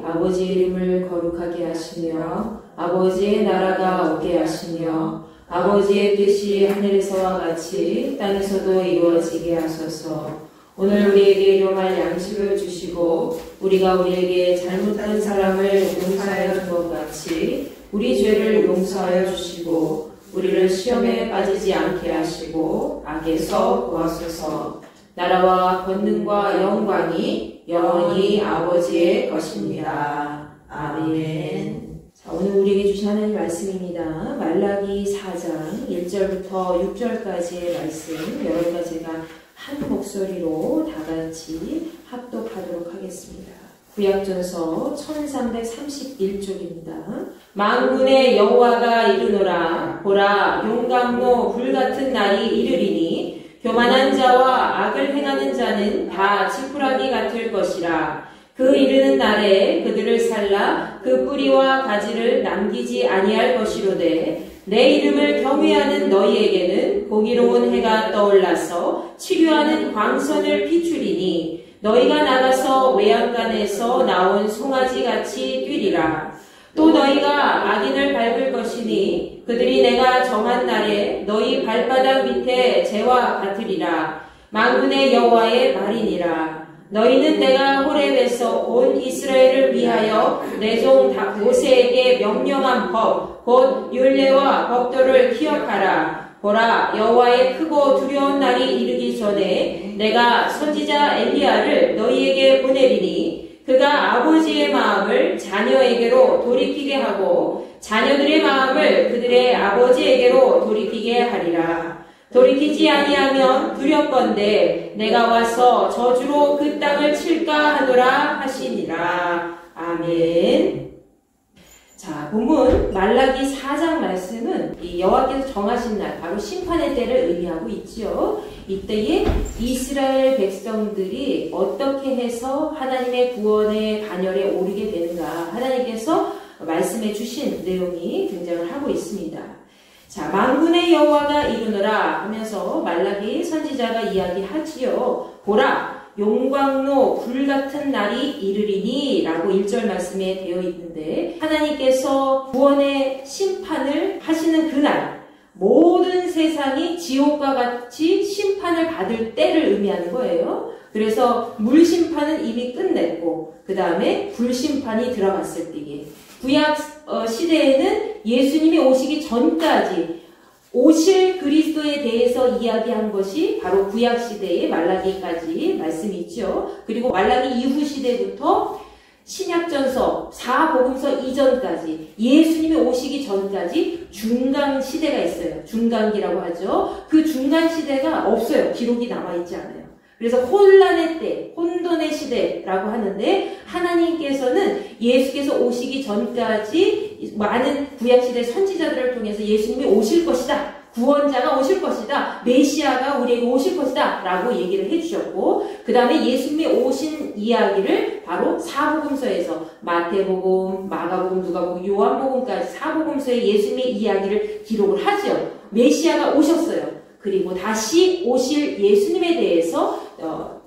아버지의 이름을 거룩하게 하시며 아버지의 나라가 오게 하시며 아버지의 뜻이 하늘에서와 같이 땅에서도 이루어지게 하소서. 오늘 우리에게 일용할 양식을 주시고 우리가 우리에게 잘못한 사람을 용서하여 준 것 같이 우리 죄를 용서하여 주시고 우리를 시험에 빠지지 않게 하시고 악에서 구하소서. 나라와 권능과 영광이 영원히 아버지의 것입니다. 아멘. 자, 오늘 우리에게 주신 하나님 말씀입니다. 말라기 4장 1절부터 6절까지의 말씀, 여러분과 제가 한 목소리로 다 같이 합독하도록 하겠습니다. 구약전서 1331쪽입니다. 만군의 여호와가 이르노라. 보라, 용광로 불같은 날이 이르리니 교만한 자와 악을 행하는 자는 다 지푸라기 같을 것이라. 그 이르는 날에 그들을 살라 그 뿌리와 가지를 남기지 아니할 것이로되 내 이름을 경외하는 너희에게는 공의로운 해가 떠올라서 치료하는 광선을 비추리니 너희가 나가서 외양간에서 나온 송아지같이 뛰리라. 또 너희가 악인을 밟을 것이니 그들이 내가 정한 날에 너희 발바닥 밑에 재와 같으리라. 만군의 여호와의 말이니라. 너희는 내가 호렙에서 온 이스라엘을 위하여 내 종 모세에게 명령한 법 곧 율례와 법도를 기억하라. 보라, 여호와의 크고 두려운 날이 이르기 전에 내가 선지자 엘리야를 너희에게 보내리니 그가 아버지의 마음을 자녀에게로 돌이키게 하고 자녀들의 마음을 그들의 아버지에게로 돌이키게 하리라. 돌이키지 아니하면 두렵건대 내가 와서 저주로 그 땅을 칠까 하노라 하시니라. 아멘. 자, 본문 말라기 4장 말씀은 이 여호와께서 정하신 날, 바로 심판의 때를 의미하고 있지요. 이때에 이스라엘 백성들이 어떻게 해서 하나님의 구원의 반열에 오르게 되는가, 하나님께서 말씀해 주신 내용이 등장을 하고 있습니다. 자, 만군의 여호와가 이르노라 하면서 말라기 선지자가 이야기하지요. 보라, 용광로 불같은 날이 이르리니 라고 1절 말씀에 되어 있는데, 하나님께서 구원의 심판을 하시는 그날, 모든 세상이 지옥과 같이 심판을 받을 때를 의미하는 거예요. 그래서 물심판은 이미 끝냈고 그 다음에 불심판이 들어갔을 때에, 구약 시대에는 예수님이 오시기 전까지 오실 그리스도에 대해서 이야기한 것이 바로 구약 시대의 말라기까지 말씀이 있죠. 그리고 말라기 이후 시대부터 신약전서 4복음서 이전까지 예수님이 오시기 전까지 중간 시대가 있어요. 중간기라고 하죠. 그 중간 시대가 없어요. 기록이 남아있지 않아요. 그래서 혼란의 때, 혼돈의 시대라고 하는데, 하나님께서는 예수께서 오시기 전까지 많은 구약시대 선지자들을 통해서 예수님이 오실 것이다, 구원자가 오실 것이다, 메시아가 우리에게 오실 것이다 라고 얘기를 해주셨고, 그 다음에 예수님이 오신 이야기를 바로 사복음서에서 마태복음, 마가복음, 누가복음, 요한복음까지 사복음서에 예수님의 이야기를 기록을 하죠. 메시아가 오셨어요. 그리고 다시 오실 예수님에 대해서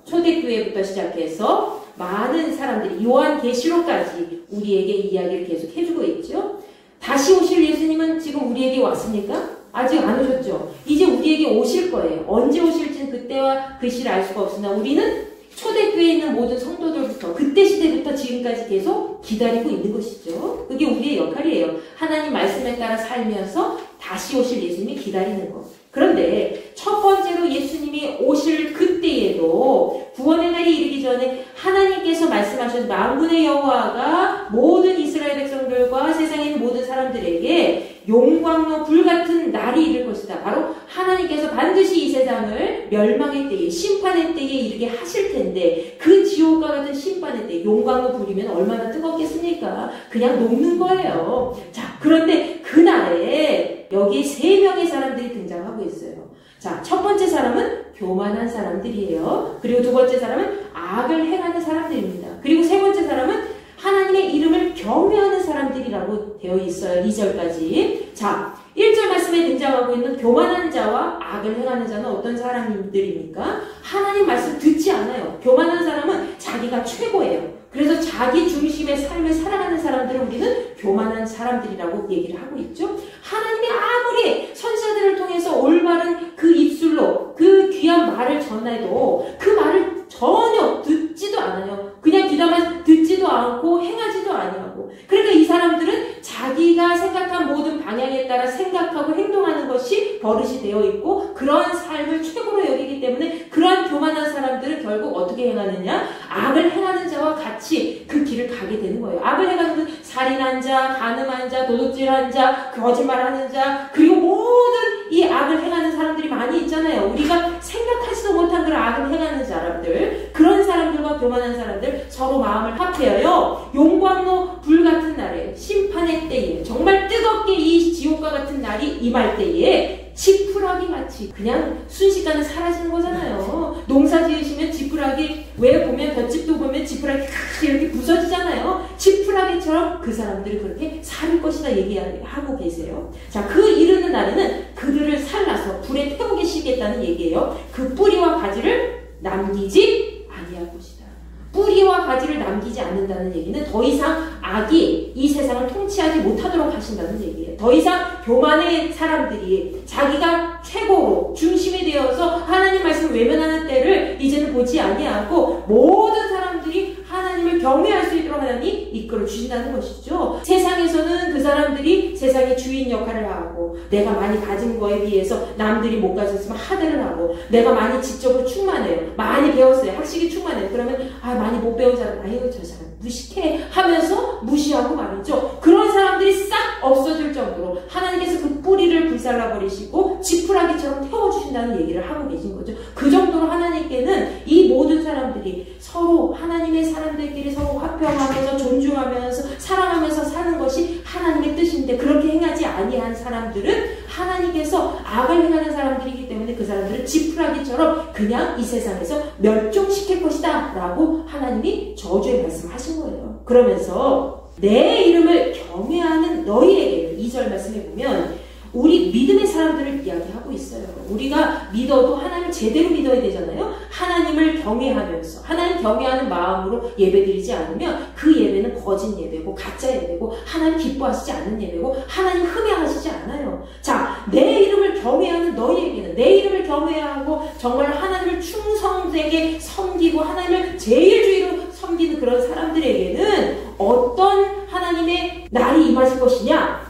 초대교회부터 시작해서 많은 사람들이 요한계시록까지 우리에게 이야기를 계속 해주고 있죠. 다시 오실 예수님은 지금 우리에게 왔습니까? 아직 안 오셨죠. 이제 우리에게 오실 거예요. 언제 오실지는 그때와 그 시를 알 수가 없으나 우리는 초대교회에 있는 모든 성도들부터 그때 시대부터 지금까지 계속 기다리고 있는 것이죠. 그게 우리의 역할이에요. 하나님 말씀에 따라 살면서 다시 오실 예수님이 기다리는 것. 그런데 첫 번째로 예수님이 오실 그때에도 구원의 날이 이르기 전에 하나님께서 말씀하신 만군의 여호와가 모든 이스라엘 백성들과 세상에 있는 모든 사람들에게 용광로 불같은 날이 이를 것이다. 바로 하나님께서 반드시 이 세상을 멸망의 때에, 심판의 때에 이르게 하실 텐데, 그 지옥과 같은 심판의 때 용광로 불이면 얼마나 뜨겁겠습니까? 그냥 녹는 거예요. 자, 그런데 그날에 여기 3명의 사람들이 등장하고 있어요. 자, 첫 번째 사람은 교만한 사람들이에요. 그리고 두 번째 사람은 악을 행하는 사람들입니다. 그리고 세 번째 사람은 하나님의 이름을 경외하는 사람들이라고 되어 있어요. 2절까지. 자, 1절 말씀에 등장하고 있는 교만한 자와 악을 행하는 자는 어떤 사람들입니까? 하나님 말씀 듣지 않아요. 교만한 사람은 자기가 최고예요. 그래서 자기 중심의 삶을 살아가는 사람들은 우리는 교만한 사람들이라고 얘기를 하고 있죠. 하나님이 아무리 선지자들을 통해서 올바른 그 입술로 그 귀한 말을 전해도 그 말을 전혀 듣지도 않아요. 그냥 귀담아 듣지도 않고 행하지도 아니하고. 그러니까 이 사람들은 자기가 생각한 모든 방향에 따라 생각하고 행동하는 것이 버릇이 되어 있고 그러한 삶을 최고로 여기기 때문에 그러한 교만한 사람들은 결국 어떻게 행하느냐? 악을 행하는 자와 같이 그 길을 가게 되는 거예요. 악을 행하는 살인한 자, 간음한 자, 도둑질한 자, 거짓말하는 자, 그리고 모든 이 악을 행하는 사람들이 많이 있잖아요. 우리가 생각하지도 못한 그런 악을 행하는 사람들, 그런 사람들과 교만한 사람들 서로 마음을 합해요. 용광로 불 같은 날에 심판의 때에 정말 뜨겁게 이 지옥과 같은 날이 임할 때에 지푸라기 같이 그냥 순식간에 사라지는 거잖아요. 농사 지으시면 지푸라기 왜 보면 볏짚도 보면 지푸라기 이렇게 부서지잖아요. 지푸라기처럼 그 사람들이 그렇게 살 것이다 얘기하고 계세요. 자, 그 이르는 날에는 그들을 살라서 불에 태워 계시겠다는 얘기예요. 그 뿌리와 가지를 남기지 아니할 것이다. 뿌리와 가지를 남기지 않는다는 얘기는 더 이상 악이 이 세상을 통치하지 못하도록 하신다는 얘기예요. 더 이상 교만의 사람들이 자기가 최고로 중심이 되어서 하나님 말씀을 외면하는 때를 이제는 보지 아니하고 모든 사람들이 하나님을 경외할 수 있도록 하나님이 이끌어 주신다는 것이죠. 세상에서는 그 사람들이 세상의 주인 역할을 하고 내가 많이 가진 거에 비해서 남들이 못 가졌으면 하대를 하고 내가 많이 지적으로 충만해요. 많이 배웠어요. 학식이 충만해요. 그러면 많이 못 배운 사람 아유 저 사람 무식해 하면서 무시하고 말이죠. 그런 사람들이 싹 없어질 정도로 하나님께서 그 뿌리를 불살라버리시고 지푸라기처럼 태워주신다는 얘기를 하고 계신 거죠. 그 정도로 하나님께는 이 모든 사람들이 서로 하나님의 사람들끼리 서로 화평하면서 존중하면서 사랑하면서 사는 것이 하나님의 뜻인데 그렇게 행하지 아니한 사람들은 하나님께서 악을 행하는 사람들이기 때문에 그 사람들은 지푸라기처럼 그냥 이 세상에서 멸종시킬 것이다 라고 하나님이 저주의 말씀하신 거예요. 그러면서 내 이름을 경외하는 너희에게 2절 말씀해 보면 우리 믿음의 사람들을 이야기하고 있어요. 우리가 믿어도 하나님을 제대로 믿어야 되잖아요. 하나님을 경외하면서 하나님 경외하는 마음으로 예배드리지 않으면 그 예배는 거짓 예배고 가짜 예배고 하나님 기뻐하시지 않는 예배고 하나님 흠양하시지 않아요. 자, 내 이름을 경외하는 너희에게는 내 이름을 경외하고 정말 하나님을 충성되게 섬기고 하나님을 제일 주의로 섬기는 그런 사람들에게는 어떤 하나님의 날이 임하실 것이냐?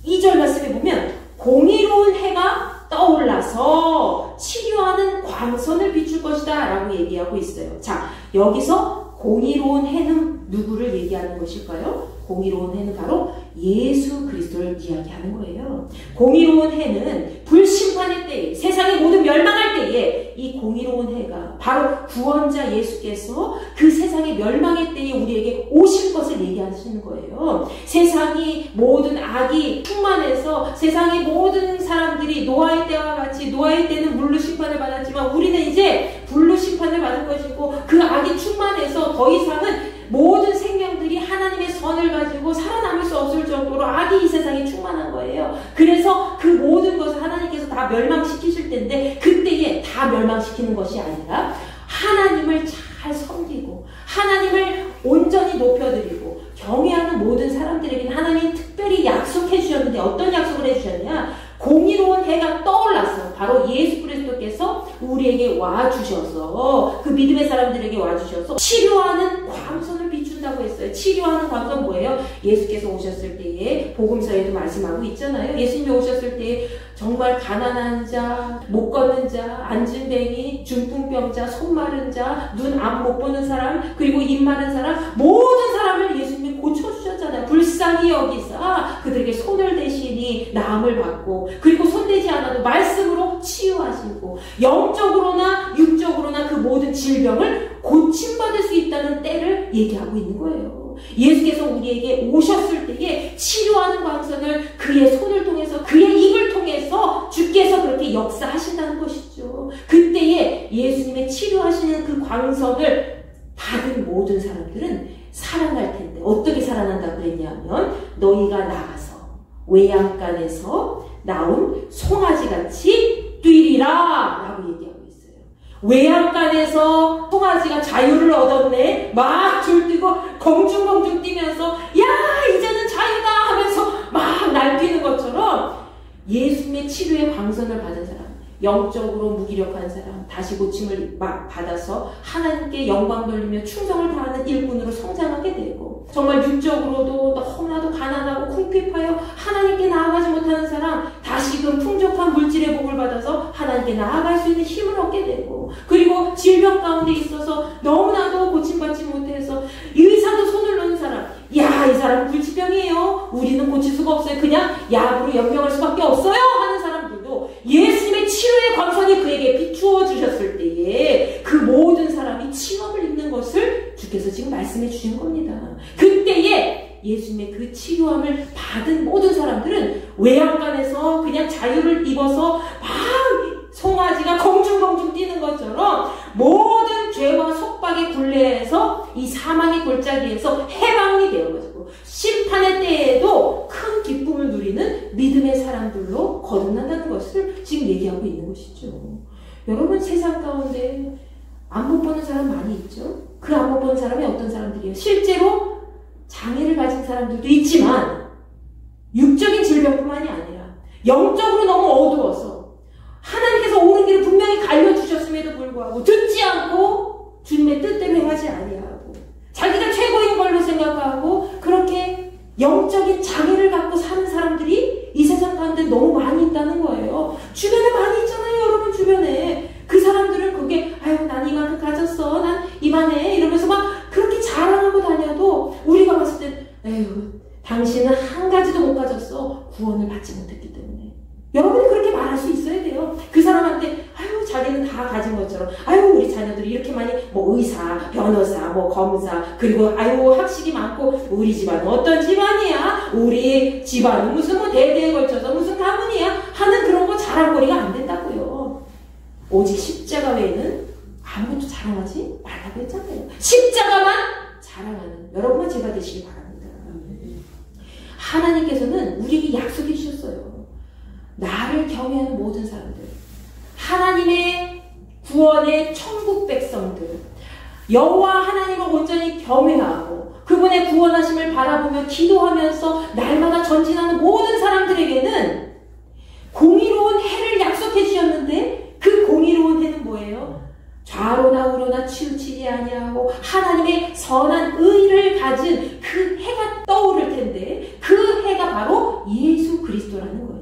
2절 말씀에 보면 공의로운 해가 떠올라서 치료하는 광선을 비출 것이다 라고 얘기하고 있어요. 자, 여기서 공의로운 해는 누구를 얘기하는 것일까요? 공의로운 해는 바로 예수 그리스도를 이야기하는 거예요. 공의로운 해는 불심판의 때에 세상의 모든 멸망할 때에 이 공의로운 해가 바로 구원자 예수께서 그 세상의 멸망의 때에 우리에게 오실 것을 얘기하시는 거예요. 세상이 모든 악이 충만해서 세상의 모든 사람들이 노아의 때와 같이 노아의 때는 물로 심판을 받았지만 우리는 이제 불로 심판을 받을 것이고 그 악이 충만해서 더 이상은 모든 생명들이 하나님의 선을 가지고 살아남을 수 없을 정도로 악이 이 세상에 충만한 거예요. 그래서 그 모든 것을 하나님께서 다 멸망시키실 텐데 그때에 다 멸망시키는 것이 아니라 하나님을 잘 섬기고 하나님을 온전히 높여드리고 경외하는 모든 사람들에게는 하나님이 특별히 약속해 주셨는데 어떤 약속을 해주셨냐? 공의로운 해가 떠올랐어. 바로 예수 그리스도께서 우리에게 와주셔서 그 믿음의 사람들에게 와주셔서 치료하는 광선을 비춘다고 했어요. 치료하는 광선 뭐예요? 예수께서 오셨을 때에 복음서에도 말씀하고 있잖아요. 예수님이 오셨을 때에 정말 가난한 자, 못 걷는 자, 안진뱅이, 중풍병자, 손 마른 자, 눈 앞 못 보는 사람, 그리고 입 마른 사람 모든 사람을 예수님이 고쳐주셨잖아요. 불쌍히 여기사 그들에게 손을 대시니 나음을 받고 그리고 손대지 않아도 말씀으로 치유하시고 영적으로나 육적으로나 그 모든 질병을 고침받을 수 있다는 때를 얘기하고 있는 거예요. 예수께서 우리에게 오셨을 때에 치료하는 광선을 그의 손을 통해서 그의 입을 통해서 주께서 그렇게 역사하신다는 것이죠. 그때에 예수님의 치료하시는 그 광선을 받은 모든 사람들은 살아날 텐데 어떻게 살아난다고 그랬냐면 너희가 나가서 외양간에서 나온 송아지같이 뛰리라 라고 얘기하고 있어요. 외양간에서 송아지가 자유를 얻었네. 막 줄뛰고 공중공중 뛰면서 야 이제는 자유다 하면서 막 날뛰는 것처럼 예수님의 치료의 광선을 받은 사람, 영적으로 무기력한 사람, 다시 고침을 받아서 하나님께 영광 돌리며 충성을 다하는 일꾼으로 성장하게 되고, 정말 육적으로도 너무나도 가난하고 궁핍하여 하나님께 나아가지 못하는 사람, 다시금 풍족한 물질의 복을 받아서 하나님께 나아갈 수 있는 힘을 얻게 되고, 그리고 질병 가운데 있어서 너무나도 고침받지 못해서 의사도 손을 놓는 사람, 야, 이 사람은 불치병이에요. 우리는 고칠 수가 없어요. 그냥 약으로 연명할 수밖에 없어요. 하는 사람들도 예수님의 치료의 광선이 그에게 비추어 주셨을 때에 그 모든 사람이 치유함을 입는 것을 주께서 지금 말씀해 주신 겁니다. 그때에 예수님의 그 치유함을 받은 모든 사람들은 외양간에서 그냥 자유를 입어서 막 송아지가 공중공중 뛰는 것처럼 모든 죄와 속박의 굴레에서 이 사망의 골짜기에서 해방이 되어가지고 심판의 때에도 큰 기쁨을 누리는 믿음의 사람들로 거듭난다는 것을 지금 얘기하고 있는 것이죠. 여러분, 세상 가운데 안 못 보는 사람 많이 있죠. 그 안 못 보는 사람이 어떤 사람들이에요? 실제로 장애를 가진 사람들도 있지만 육적인 질병뿐만이 아니라 영적으로 너무 어두워서 하나님께서 옳은 길을 분명히 가르쳐주셨음에도 불구하고 듣지 않고 주님의 뜻대로 행하지 아니하고 자기가 최고인 걸로 생각하고 그렇게 영적인 장애를 갖고 사는 사람들이 이 세상 가운데 너무 많이 있다는 거예요. 주변에 많이 있잖아요. 여러분 주변에. 그 사람들은 그게 아유 난 이만큼 가졌어. 난 이만해. 이러면서 막 그렇게 자랑하고 다녀도 우리가 봤을 땐 에휴 당신은 한 가지도 못 가졌어. 구원을 받지 못했기 때문에. 여러분이 그렇게 말할 수 있어야 돼요. 그 사람한테 아유 자기는 다 가진 것처럼 아유 우리 자녀들이 이렇게 많이 뭐 의사, 변호사, 뭐 검사 그리고 아유 학식이 많고 우리 집안은 어떤 집안이야? 우리 집안은 무슨 뭐 대대에 걸쳐서 무슨 가문이야? 하는 그런 거 자랑거리가 안 된다고요. 오직 십자가 외에는 아무것도 자랑하지 말라고 했잖아요. 십자가만 자랑하는 여러분만 제가 되시기 바랍니다. 하나님께서는 우리에게 약속해 주셨어요. 나를 경외하는 모든 사람들, 하나님의 구원의 천국 백성들, 여호와 하나님을 온전히 경외하고 그분의 구원하심을 바라보며 기도하면서 날마다 전진하는 모든 사람들에게는 공의로운 해를 약속해 주셨는데 그 공의로운 해는 뭐예요? 좌로나 우로나 치우치지 아니하고 하나님의 선한 의를 가진 그 해가 떠오를 텐데 그 해가 바로 예수 그리스도라는 거예요.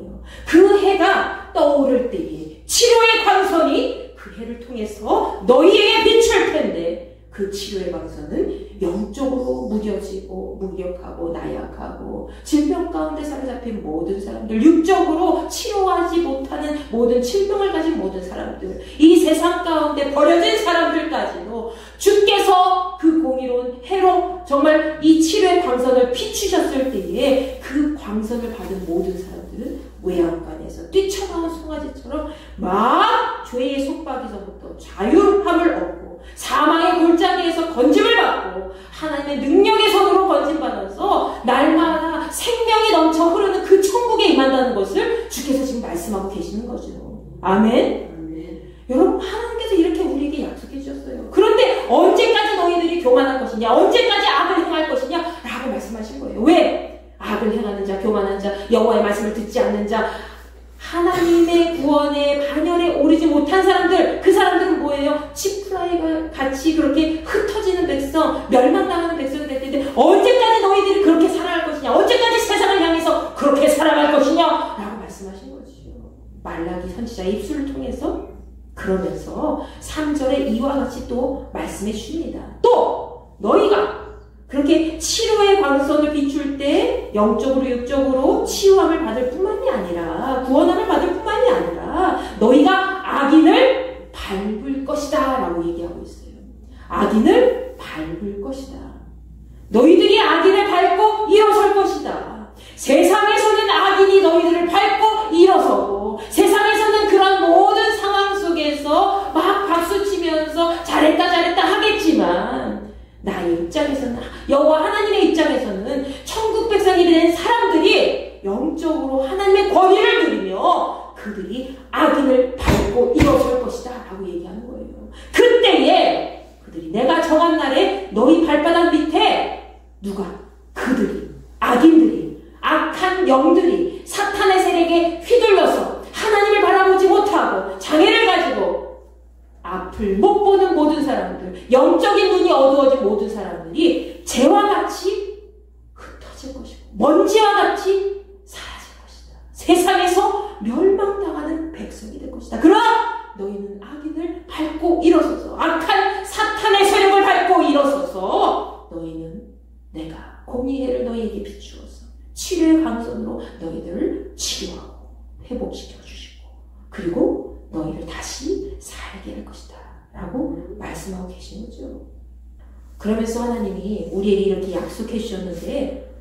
그 해가 떠오를 때에 치료의 광선이 그 해를 통해서 너희에게 비출 텐데 그 치료의 광선은 영적으로 무뎌지고 무력하고 나약하고 질병 가운데 사로잡힌 모든 사람들, 육적으로 치료하지 못하는 모든 질병을 가진 모든 사람들, 이 세상 가운데 버려진 사람들까지도 주께서 그 공의로운 해로 정말 이 치료의 광선을 비추셨을 때에 그 광선을 받은 모든 사람들은 외양간에서 뛰쳐나온 송아지처럼 막 죄의 속박에서부터 자유함을 얻고 사망의 골짜기에서 건짐을 받고 하나님의 능력의 손으로 건짐받아서 날마다 생명이 넘쳐 흐르는 그 천국에 임한다는 것을 주께서 지금 말씀하고 계시는 거죠. 아멘? 아멘. 여러분 하나님께서 이렇게 우리에게 약속해 주셨어요. 그런데 언제까지 너희들이 교만할 것이냐, 언제까지 악을 행할 것이냐 라고 말씀하신 거예요. 왜? 악을 행하는 자, 교만한 자, 여호와의 말씀을 듣지 않는 자, 하나님의 구원의 반열에 오르지 못한 사람들, 그 사람들은 뭐예요? 치프라이가 같이 그렇게 흩어지는 백성, 멸망당하는 백성이 될 텐데 언제까지 너희들이 그렇게 살아갈 것이냐, 언제까지 세상을 향해서 그렇게 살아갈 것이냐 라고 말씀하신 거지요. 말라기 선지자의 입술을 통해서 그러면서 3절에 이와 같이 또 말씀해 주십니다. 또 너희가 그렇게 치료의 광선을 비출 때 영적으로 육적으로 치유함을 받을 뿐만이 아니라 구원함을 받을 뿐만이 아니라 너희가 악인을 밟을 것이다 라고 얘기하고 있어요. 악인을 밟을 것이다. 너희들이 악인을 밟고 일어설 것이다. 세상에서는 악인이 너희들을 밟고 일어서고 세상에서는 그런 모든 상황 속에서 막 박수치면서 잘했다 하겠지만 나의 입장에서는 여호와 하나님의 입장에서는 천국 백성이 된 사람들이 영적으로 하나님의 권위를 누리며 그들이 악인을 밟고 일어설 것이다 라고 얘기하는 거예요. 너희 발바닥 밑에 누가? 그들이, 악인들이, 악한 영들이 사탄의 세력에 휘둘러서 하나님을 바라보지 못하고 장애를 가지고 앞을 못 보는 모든 사람들, 영적인 눈이 어두워진 모든 사람들이 재와 같이 흩어질 것이고 먼지와 같이 사라질 것이다. 세상에서 멸망당하는 백성이 될 것이다. 그러나 너희는 악인을 밟고 일어서서 악한 사탄의 세력을 밟고 일어서서 너희는 내가 공의해를 너희에게 비추어서 치료의 강선으로 너희들을 치료하고 회복시켜 주시고 그리고 너희를 다시 살게 할 것이다 라고 말씀하고 계신 거죠. 그러면서 하나님이 우리에게 이렇게 약속해 주셨는데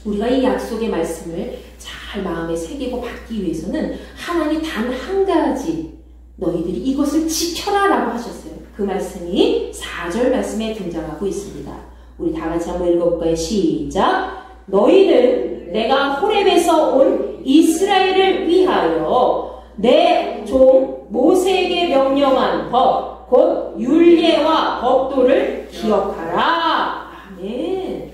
우리가 이 약속의 말씀을 잘 마음에 새기고 받기 위해서는 하나님이 단 한 가지 너희들이 이것을 지켜라 라고 하셨어요. 그 말씀이 4절 말씀에 등장하고 있습니다. 우리 다 같이 한번 읽어볼까요? 시작! 너희는 내가 호렙에서 온 이스라엘을 위하여 내 종 모세에게 명령한 법, 곧 율례와 법도를 기억하라. 아멘.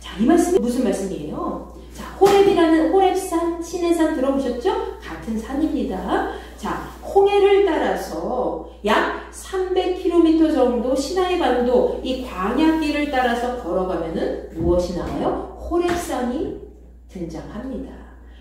자, 이 말씀이 무슨 말씀이에요? 자, 호렙이라는 호렙산, 시내산 들어보셨죠? 같은 산입니다. 자, 홍해를 따라서 약 300km 정도 시나이 반도 이 광야길을 따라서 걸어가면은 무엇이 나와요? 호렙산이 등장합니다.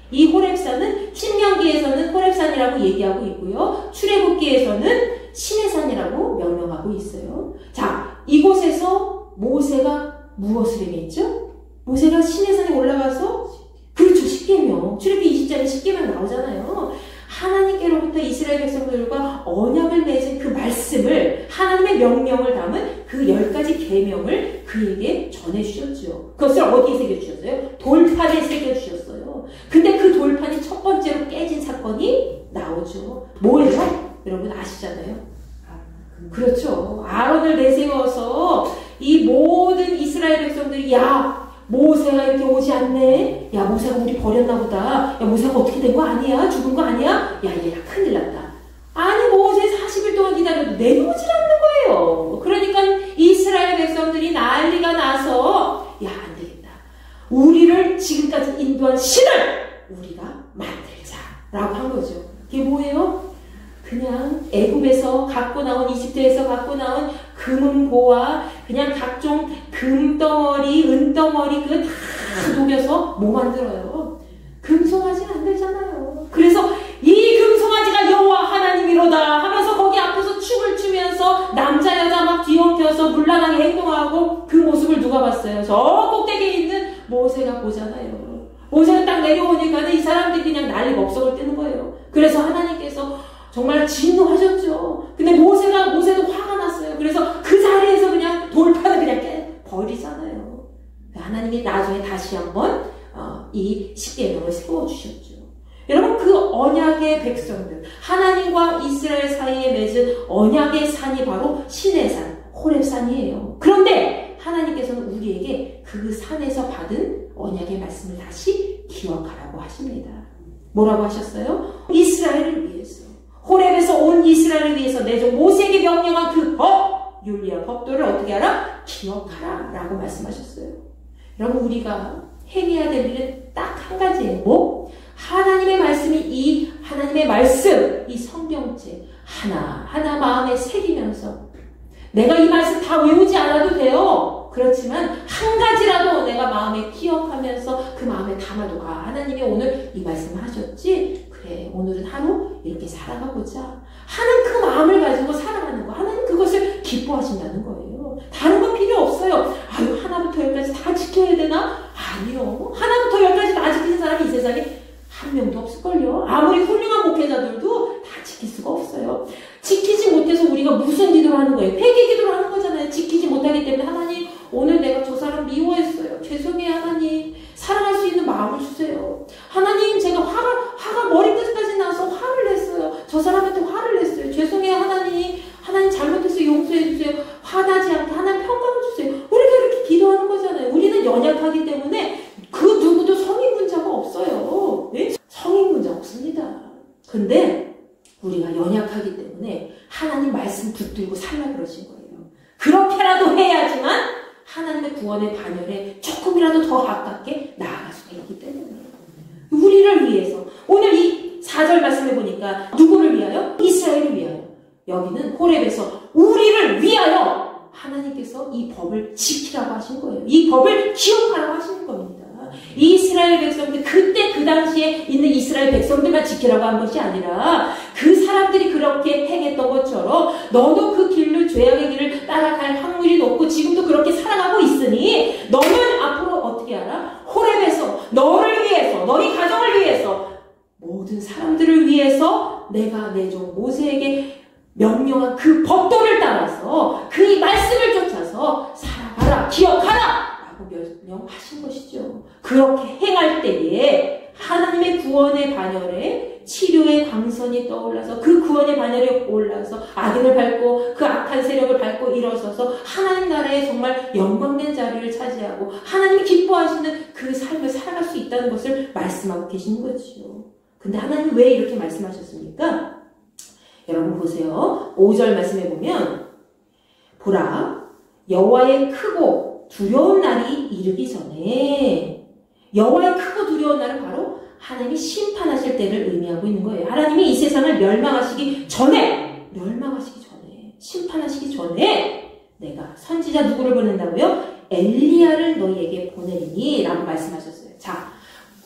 이 호렙산은 신명기에서는 호렙산이라고 얘기하고 있고요. 출애굽기에서는 시내산이라고 명명하고 있어요. 자, 이곳에서 모세가 무엇을 행했죠? 모세가 시내산에 올라가서 그렇죠. 십계명. 출애굽기 20장에 십계명 나오잖아요. 하나님께로부터 이스라엘 백성들과 언약을 맺은 그 말씀을 하나님의 명령을 담은 그 10가지 계명을 그에게 전해주셨죠. 그것을 어디에 새겨주셨어요? 돌판에 새겨주셨어요. 근데 그 돌판이 첫 번째로 깨진 사건이 나오죠. 뭐예요? 여러분 아시잖아요. 그렇죠. 아론을 내세워서 이 모든 이스라엘 백성들이 야 모세가 이렇게 오지 않네. 야 모세가 우리 버렸나 보다. 야 모세가 어떻게 된 거 아니야? 죽은 거 아니야? 야 얘가 큰일 났다. 아니 모세 40일 동안 기다려도 내려오질 않는 거예요. 그러니까 이스라엘 백성들이 난리가 나서 야 안 되겠다. 우리를 지금까지 인도한 신을 우리가 만들자라고 한 거죠. 그게 뭐예요? 그냥 애굽에서 갖고 나온 이집트에서 갖고 나온 금은보와 그냥 각종 금덩어리, 은덩어리 그거 다 녹여서 뭐 만들어요? 금송아지가 안 되잖아요. 그래서 이 금송아지가 여호와 하나님이로다 하면서 거기 앞에서 춤을 추면서 남자 여자 막 뒤엉켜서 물란하게 행동하고 그 모습을 누가 봤어요? 저 꼭대기에 있는 모세가 보잖아요. 모세가 딱 내려오니까 이 사람들이 그냥 난리 법석을 뜨는 거예요. 그래서 하나님께서 정말 진노하셨죠. 근데 모세도 화가 났어요. 그래서 그 자리에서 그냥 돌판을 그냥 버리잖아요. 하나님이 나중에 다시 한번 이 십계명을 세워주셨죠. 여러분 그 언약의 백성들, 하나님과 이스라엘 사이에 맺은 언약의 산이 바로 시내산, 호렙산이에요. 그런데 하나님께서는 우리에게 그 산에서 받은 언약의 말씀을 다시 기억하라고 하십니다. 뭐라고 하셨어요? 이스라엘을 위해서. 호렙에서 온 이스라엘을 위해서 내 종 모세에게 명령한 그 법, 율례와 법도를 어떻게 하라? 기억하라 라고 말씀하셨어요. 여러분 우리가 행해야 될 일은 딱 한 가지예요. 뭐? 하나님의 말씀이 이 하나님의 말씀, 이 성경책 하나하나 마음에 새기면서 내가 이 말씀 다 외우지 않아도 돼요. 그렇지만 한 가지라도 내가 마음에 기억하면서 그 마음에 담아두고 하나님이 오늘 이 말씀을 하셨지? 그래 오늘은 하루 이렇게 살아가보자 하는 그 마음을 가지고 살아가는 거 하나님 그것을 기뻐하신다는 거예요. 다른 건 필요 없어요. 아유 하나부터 열까지 다 지켜야 되나? 아니요. 하나부터 열까지 다 지키는 사람이 이 세상에 한 명도 없을걸요. 아무리 훌륭한 목회자들도 다 지킬 수가 없어요. 지키지 못해서 우리가 무슨 기도를 하는 거예요? 회개 기도를 하는 거잖아요. 지키지 못하기 때문에 하나님 오늘 내가 저 사람 미워했어요. 죄송해요 하나님. 사랑할 수 있는 마음을 주세요. 하나님 제가 화가 머리끝까지 나서 화를 냈어요. 저 사람한테 화를 냈어요. 죄송해요 하나님. 하나님 잘못해서 용서해 주세요. 화나지 않게 하나님 평강을 주세요. 우리가 이렇게 기도하는 거잖아요. 우리는 연약하기 때문에 그 누구도 성인 문제가 없어요. 네? 성인 문제 없습니다. 근데 우리가 연약하기 때문에 하나님 말씀 붙들고 살라 그러신 거예요. 그렇게라도 해야지만 구원의 반열에 조금이라도 더 가깝게 나아갈 수가 있기 때문에 우리를 위해서 오늘 이 4절 말씀해 보니까 누구를 위하여? 이스라엘을 위하여. 여기는 호렙에서 우리를 위하여 하나님께서 이 법을 지키라고 하신 거예요. 이 법을 기억하라고 하시는 겁니다. 이스라엘 백성들, 그때 그 당시에 있는 이스라엘 백성들만 지키라고 한 것이 아니라 그 사람들이 그렇게 행했던 것처럼 너도 그 길을, 죄악의 길을 따라갈 확률이 높고 지금도 그렇게 살아가고 있으니 너는 앞으로 어떻게 하라? 호렙에서 너를 위해서, 너희 가정을 위해서, 모든 사람들을 위해서 내가 내 종 모세에게 명령한 그 법도를 따라서 그 말씀을 쫓아서 살아가라, 기억하라 라고 명령하신 것이죠. 그렇게 행할 때에 하나님의 구원의 반열에 치료의 광선이 떠올라서 그 구원의 반열에 올라서 악인을 밟고 그 악한 세력을 밟고 일어서서 하나님 나라에 정말 영광된 자리를 차지하고 하나님이 기뻐하시는 그 삶을 살아갈 수 있다는 것을 말씀하고 계시는 거죠. 근데 하나님은 왜 이렇게 말씀하셨습니까? 여러분 보세요. 5절 말씀해 보면 보라, 여호와의 크고 두려운 날이 이르기 전에, 여호와의 크고 두려운 날은 바로 하나님이 심판하실 때를 의미하고 있는 거예요. 하나님이 이 세상을 멸망하시기 전에, 심판하시기 전에 내가 선지자 누구를 보낸다고요? 엘리야를 너희에게 보내리니 라고 말씀하셨어요. 자,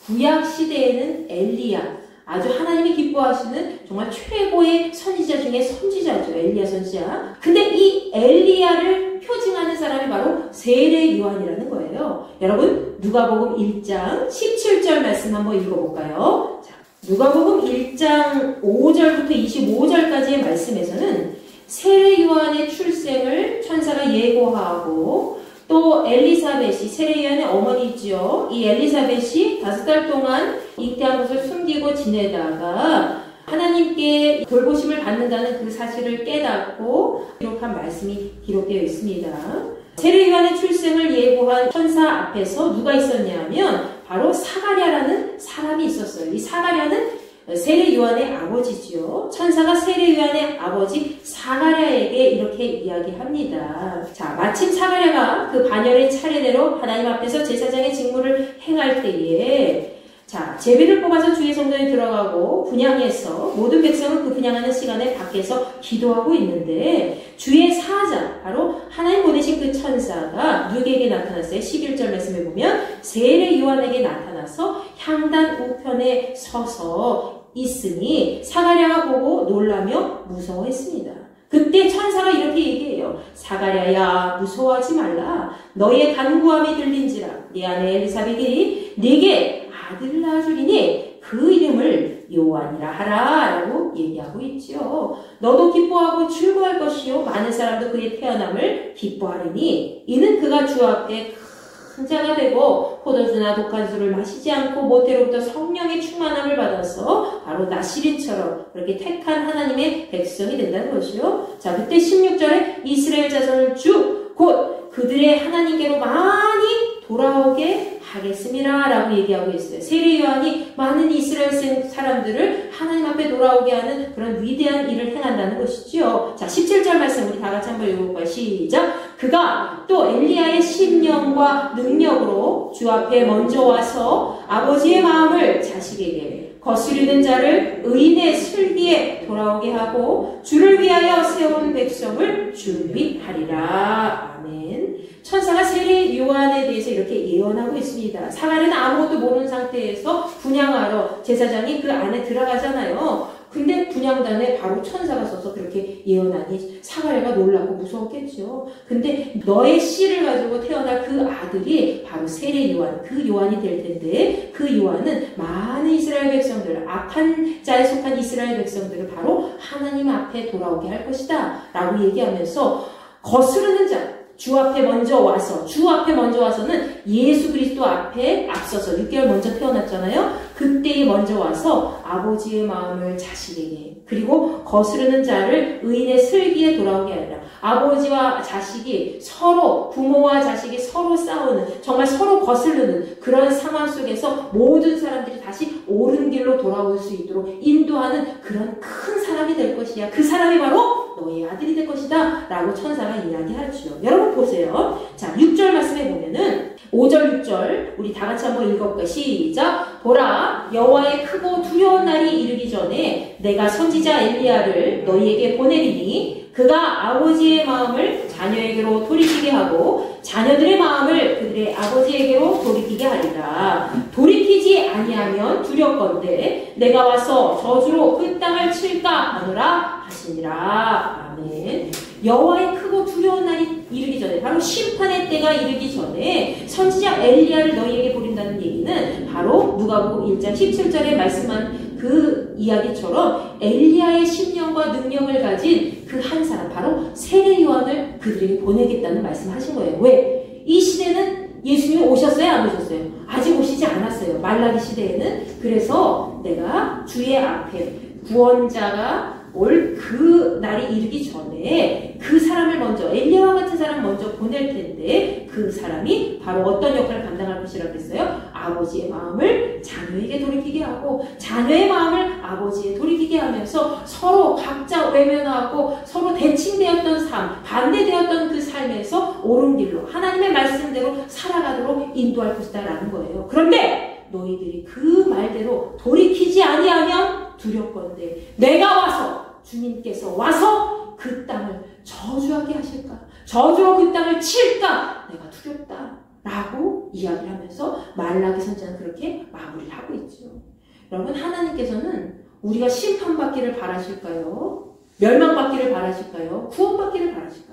구약 시대에는 엘리야, 아주 하나님이 기뻐하시는 정말 최고의 선지자 중에 선지자죠. 엘리야 선지자. 근데 이 엘리야를 표징하는 사람이 바로 세례 요한이라는 거예요. 여러분, 누가복음 1장 17절 말씀 한번 읽어볼까요? 자, 누가복음 1장 5절부터 25절까지의 말씀에서는 세례 요한의 출생을 천사가 예고하고 또 엘리사벳이, 세례 요한의 어머니죠. 이 엘리사벳이 5달 동안 잉태한 것을 숨기고 지내다가 하나님께 돌보심을 받는다는 그 사실을 깨닫고 기록한 말씀이 기록되어 있습니다. 세례 요한의 출생을 예고한 천사 앞에서 누가 있었냐면 바로 사가랴라는 사람이 있었어요. 이 사가랴는 세례 요한의 아버지지요. 천사가 세례 요한의 아버지 사가랴에게 이렇게 이야기합니다. 자, 마침 사가랴가 그 반열의 차례대로 하나님 앞에서 제사장의 직무를 행할 때에 자, 제비를 뽑아서 주의 성전에 들어가고 분향해서 모든 백성은 그 분향하는 시간에 밖에서 기도하고 있는데 주의 사자, 바로 하나님 보내신 그 천사가 누구에게 나타났어요? 11절 말씀에 보면 세례 요한에게 나타나서 향단 우편에 서서 있으니 사가랴가 보고 놀라며 무서워했습니다. 그때 천사가 이렇게 얘기해요. 사가랴야, 무서워하지 말라. 너의 간구함이 들린지라. 네 아내 엘리사벳이 네게 아들을 낳아주리니 그 이름을 요한이라 하라 라고 얘기하고 있죠. 너도 기뻐하고 즐거워할 것이요 많은 사람도 그의 태어남을 기뻐하리니 이는 그가 주 앞에 큰 자가 되고 포도주나 독한 술을 마시지 않고 모태로부터 성령의 충만함을 받아서 바로 나시린처럼 그렇게 택한 하나님의 백성이 된다는 것이요. 자, 그때 16절에 이스라엘 자손을 쭉 곧 그들의 하나님께로 많이 돌아오게 하겠습니다 라고 얘기하고 있어요. 세례 요한이 많은 이스라엘 사람들을 하나님 앞에 돌아오게 하는 그런 위대한 일을 행한다는 것이죠. 자, 17절 말씀 우리 다 같이 한번 읽어볼까요? 시작! 그가 또 엘리야의 신령과 능력으로 주 앞에 먼저 와서 아버지의 마음을 자식에게 거스르는 자를 의인의 슬기에 돌아오게 하고 주를 위하여 세운 백성을 준비하리라. 아멘. 천사가 세례 요한에 대해서 이렇게 예언하고 있습니다. 사가랴는 아무것도 모르는 상태에서 분향하러 제사장이 그 안에 들어가잖아요. 근데 분향단에 바로 천사가 서서 그렇게 예언하니 사가랴가 놀라고 무서웠겠죠. 근데 너의 씨를 가지고 태어날 그 아들이 바로 세례 요한, 그 요한이 될 텐데 그 요한은 많은 이스라엘 백성들, 악한 자에 속한 이스라엘 백성들을 바로 하나님 앞에 돌아오게 할 것이다 라고 얘기하면서 거스르는 자, 주 앞에 먼저 와서, 주 앞에 먼저 와서는 예수 그리스도 앞에 앞서서 6개월 먼저 태어났잖아요. 그때에 먼저 와서 아버지의 마음을 자식에게, 그리고 거스르는 자를 의인의 슬기에 돌아오게 하리라. 아버지와 자식이 서로, 부모와 자식이 서로 싸우는, 정말 서로 거스르는 그런 상황 속에서 모든 사람들이 다시 옳은 길로 돌아올 수 있도록 인도하는 그런 큰 사람이 될 것이야. 그 사람이 바로 너의 아들이 될 것이다 라고 천사가 이야기하죠. 여러분 보세요. 자, 6절 말씀에 보면은 5절 6절 우리 다 같이 한번 읽어볼까요? 시작. 보라, 여호와의 크고 두려운 날이 이르기 전에 내가 선지자 엘리야를 너희에게 보내리니 그가 아버지의 마음을 자녀에게로 돌이키게 하고 자녀들의 마음을 그들의 아버지에게로 돌이키게 하리라. 돌이키지 아니하면 두렵건대 내가 와서 저주로 그 땅을 칠까 하노라 하시니라. 아멘. 여호와의 크고 두려운 날이 이르기 전에, 바로 심판의 때가 이르기 전에 선지자 엘리야를 너희에게 보낸다는 얘기는 바로 누가복음 1장 17절에 말씀한 그 이야기처럼 엘리야의 심령과 능력을 가진 그 한 사람, 바로 세례 요한을 그들에게 보내겠다는 말씀을 하신 거예요. 왜? 이 시대는 예수님이 오셨어요? 안 오셨어요? 아직 오시지 않았어요. 말라기 시대에는. 그래서 내가 주의 앞에 구원자가 올 그 날이 이르기 전에 그 사람을 먼저, 엘리야와 같은 사람 먼저 보낼 텐데 그 사람이 바로 어떤 역할을 감당할 것이라고 했어요? 아버지의 마음을 자녀에게 돌이키게 하고 자녀의 마음을 아버지에 돌이키게 하면서 서로 각자 외면하고 서로 대칭되었던 삶, 반대되었던 그 삶에서 옳은 길로 하나님의 말씀대로 살아가도록 인도할 것이다 라는 거예요. 그런데 너희들이 그 말대로 돌이키지 아니하면 두렵건대 내가 와서, 주님께서 와서 그 땅을 저주하게 하실까? 저주로 그 땅을 칠까? 내가 두렵다 라고 이야기를 하면서 말라기 선지자는 그렇게 마무리를 하고 있죠. 여러분, 하나님께서는 우리가 심판받기를 바라실까요? 멸망받기를 바라실까요? 구원받기를 바라실까요?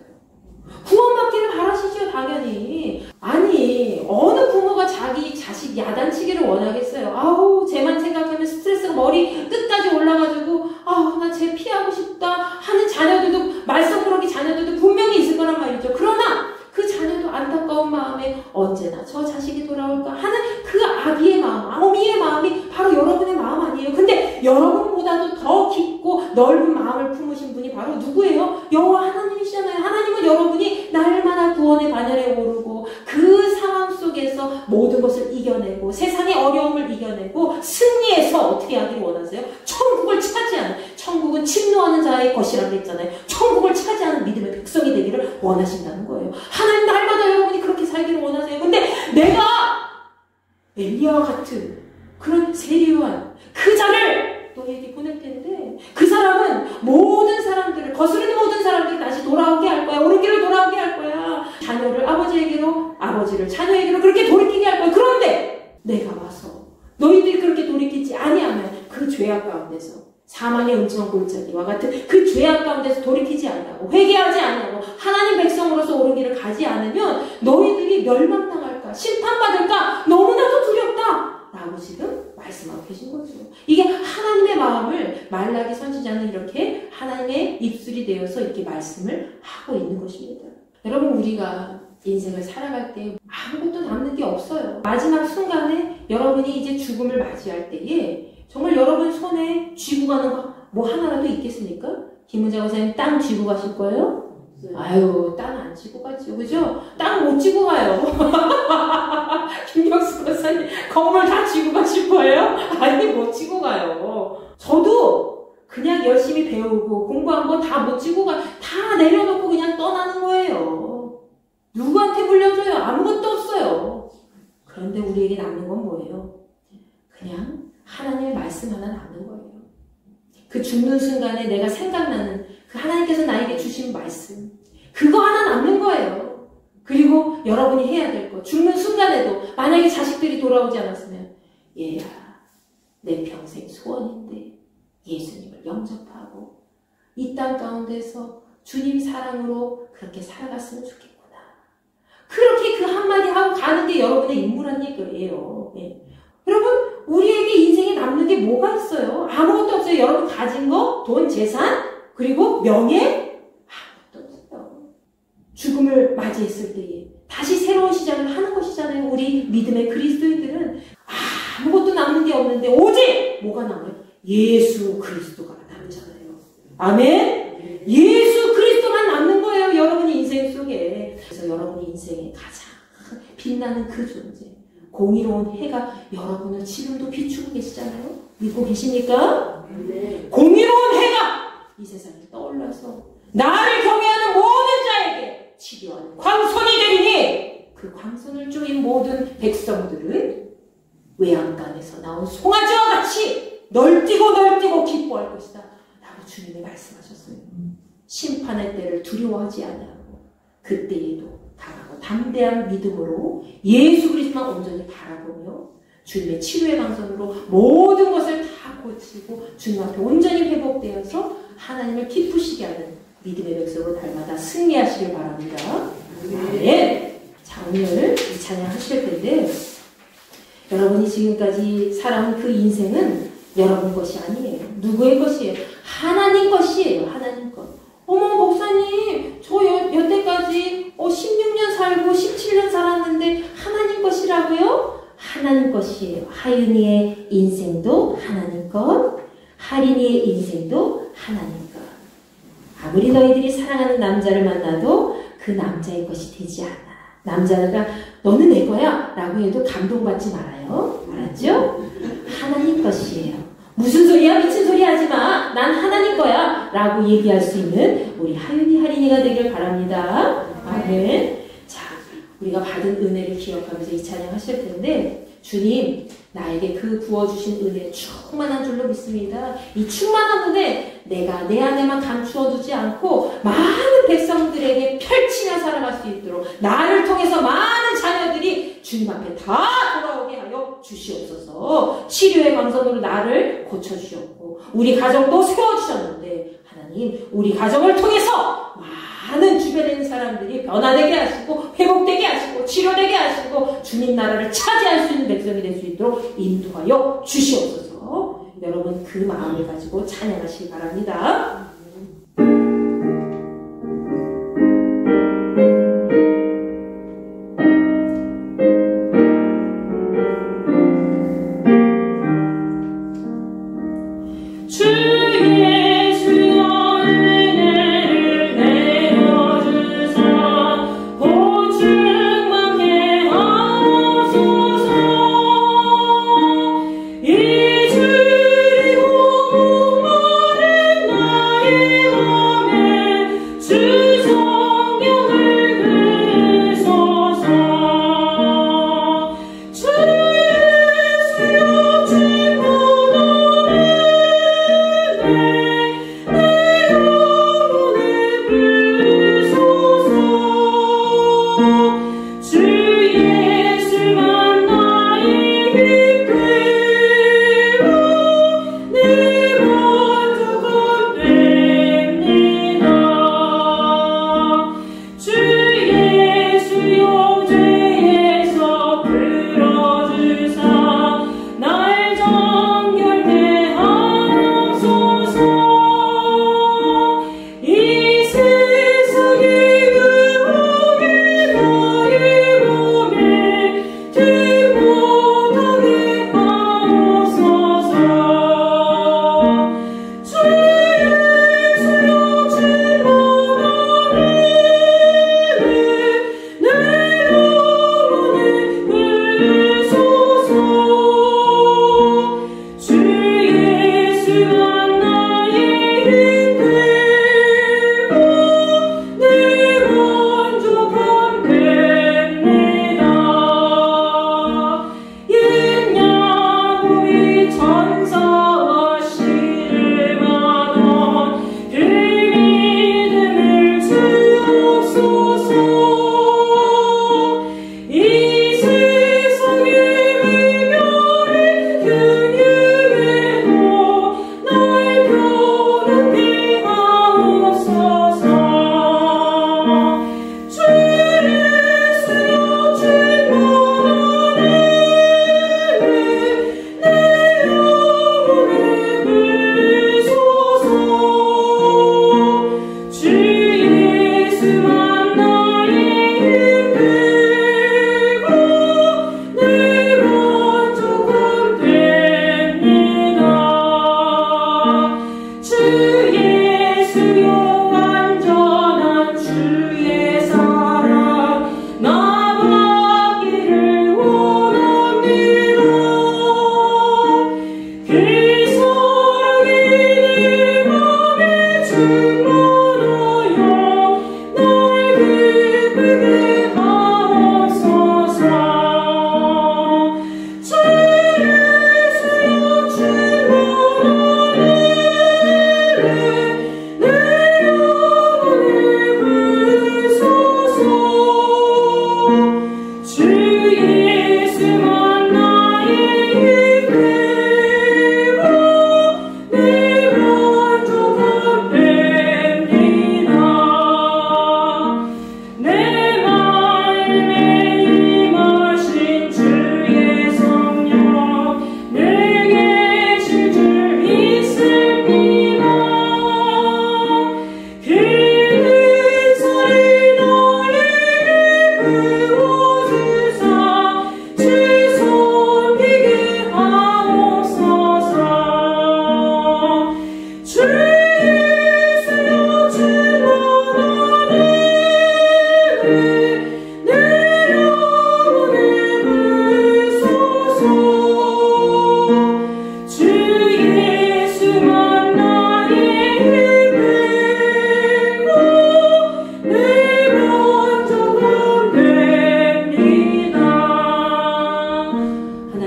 구원받기를 바라시죠, 당연히. 아니, 어느 부모가 자기 자식 야단치기를 원하겠어요? 아우, 쟤만 생각하면 스트레스가 머리 끝까지 올라가지고, 아우, 나 쟤 피하고 싶다 하는 자녀들도, 말썽꾸러기 자녀들도 분명히 있을 거란 말이죠. 그러나 그 자녀도 안타까운 마음에 언제나 저 자식이 돌아올까 하는 그 아비의 마음, 어미의 마음이 바로 여러분의 마음 아니에요? 근데 여러분보다도 더 깊고 넓은 마음을 품으신 분이 바로 누구예요? 여호와 하나님이시잖아요. 하나님은 여러분이 날마다 구원의 반열에 오르고 그 상황 속에서 모든 것을 이겨내고 세상의 어려움을 이겨내고 승리해서 어떻게 하기를 원하세요? 천국을 차지하는, 천국은 침노하는 자의 것이라고 했잖아요. 천국을 차지하는 믿음의 백성이 되기를 원하신다는 거예요. 하나님 날마다 여러분이 그렇게 살기를 원하세요. 근데 내가 엘리야와 같은 그런 세례 요한 그 자를 너희에게 보낼 텐데 그 사람은 모든 사람들을, 거스르는 모든 사람들을 다시 돌아오게 할 거야. 옳은 길로 돌아오게 할 거야. 자녀를 아버지에게로, 아버지를 자녀에게로 그렇게 돌이키게 할 거야. 그런데 내가 와서 너희들이 그렇게 돌이키지 아니하면 그 죄악 가운데서, 사망의 음침한 골짜기와 같은 그 죄악 가운데서 돌이키지 아니하고 회개하지 아니하고 하나님 백성으로서 옳은 길을 가지 않으면 너희들이 멸망당할까, 심판받을까 너무나도 두렵다 라고 지금 말씀하고 계신 거죠. 이게 하나님의 마음을 말라기 선지자는 이렇게 하나님의 입술이 되어서 이렇게 말씀을 하고 있는 것입니다. 여러분, 우리가 인생을 살아갈 때 아무것도 남는 게 없어요. 마지막 순간에 여러분이 이제 죽음을 맞이할 때에 정말 여러분 손에 쥐고 가는 거 뭐 하나라도 있겠습니까? 김은자 권사님 땅 쥐고 가실 거예요? 네. 아유, 땅 안 쥐고 가죠. 그죠? 땅 못 쥐고 가요. 김경수 권사님 건물 다 쥐고 가실 거예요? 아니, 못 쥐고 가요. 저도 그냥 열심히 배우고 공부한 거 다 못 쥐고 다 내려놓고 그냥 떠나는 거예요. 누구한테 물려줘요? 아무것도 없어요. 그런데 우리에게 남는 건 뭐예요? 그냥 하나님의 말씀 하나 남는 거예요. 그 죽는 순간에 내가 생각나는 그 하나님께서 나에게 주신 말씀, 그거 하나 남는 거예요. 그리고 여러분이 해야 될 거, 죽는 순간에도 만약에 자식들이 돌아오지 않았으면, 얘야, 내 평생 소원인데 예수님을 영접하고 이 땅 가운데서 주님 사랑으로 그렇게 살아갔으면 좋겠구나. 그렇게 그 한마디 하고 가는 게 여러분의 인물한 얘기예요. 예. 여러분, 우리에게 인생에 남는 게 뭐가 있어요? 아무것도 없어요. 여러분 가진 거, 돈, 재산, 그리고 명예? 아무것도 없어요. 죽음을 맞이했을 때에 다시 새로운 시작을 하는 것이잖아요. 우리 믿음의 그리스도인들은 아무것도 남는 게 없는데 오직 뭐가 남아요? 예수 그리스도가 남잖아요. 아멘? 예수 그리스도만 남는 거예요. 여러분의 인생 속에. 그래서 여러분의 인생에 가장 빛나는 그 존재, 공의로운 해가 여러분을 지금도 비추고 계시잖아요. 믿고 계십니까? 네. 공의로운 해가 이 세상에 떠올라서 나를 경외하는 모든 자에게 치료하는 광선이 되리니 그 광선을 쪼인 모든 백성들은 외양간에서 나온 송아지와 같이 널뛰고 기뻐할 것이다 라고 주님이 말씀하셨어요. 심판의 때를 두려워하지 아니하고 그때에도 강하고 담대한 믿음으로 예수 그리스도만 온전히 바라보며 주님의 치료의 강선으로 모든 것을 다 고치고 주님 앞에 온전히 회복되어서 하나님을 기쁘시게 하는 믿음의 백성으로 날마다 승리하시길 바랍니다. 네. 자, 오늘 이 찬양 하실 텐데 여러분이 지금까지 살아온 그 인생은 여러분 것이 아니에요. 누구의 것이에요? 하나님 것이에요. 하나님 것. 어머 목사님 저 여태까지 16년 살고 17년 살았는데 하나님 것이라고요? 하나님 것이에요. 하윤이의 인생도 하나님 것, 하린이의 인생도 하나님 것. 아무리 너희들이 사랑하는 남자를 만나도 그 남자의 것이 되지 않아. 남자가 너는 내 거야 라고 해도 감동받지 말아요. 알았죠? 하나님 것이에요. 무슨 소리야? 미친 소리 하지 마. 난 하나님 거야 라고 얘기할 수 있는 우리 하윤이 하린이가 되길 바랍니다. 아멘. 자, 우리가 받은 은혜를 기억하면서 이 찬양 하실 텐데 주님 나에게 그 부어주신 은혜 충만한 줄로 믿습니다. 이 충만한 은혜 내가 내 안에만 감추어두지 않고 많은 백성들에게 펼치며 살아갈 수 있도록 나를 통해서 많은 자녀들이 주님 앞에 다 돌아오게 하여 주시옵소서. 치료의 광선으로 나를 고쳐주셨고 우리 가정도 세워주셨는데 하나님 우리 가정을 통해서 많은 주변에 있는 사람들이 변화되게 하시고 회복되게 하시고 치료되게 하시고 주님 나라를 차지할 수 있는 백성이 될 수 있도록 인도하여 주시옵소서. 여러분 그 마음을 가지고 찬양하시기 바랍니다. 잊으리고 목마른 나의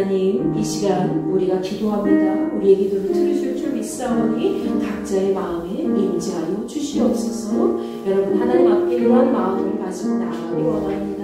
하나님, 이 시간 우리가 기도합니다. 우리의 기도를 들으실 줄 믿사오니 각자의 마음에 임재하여 주시옵소서. 여러분, 하나님 앞에 이러한 마음을 가지고 나아가기 원합니다.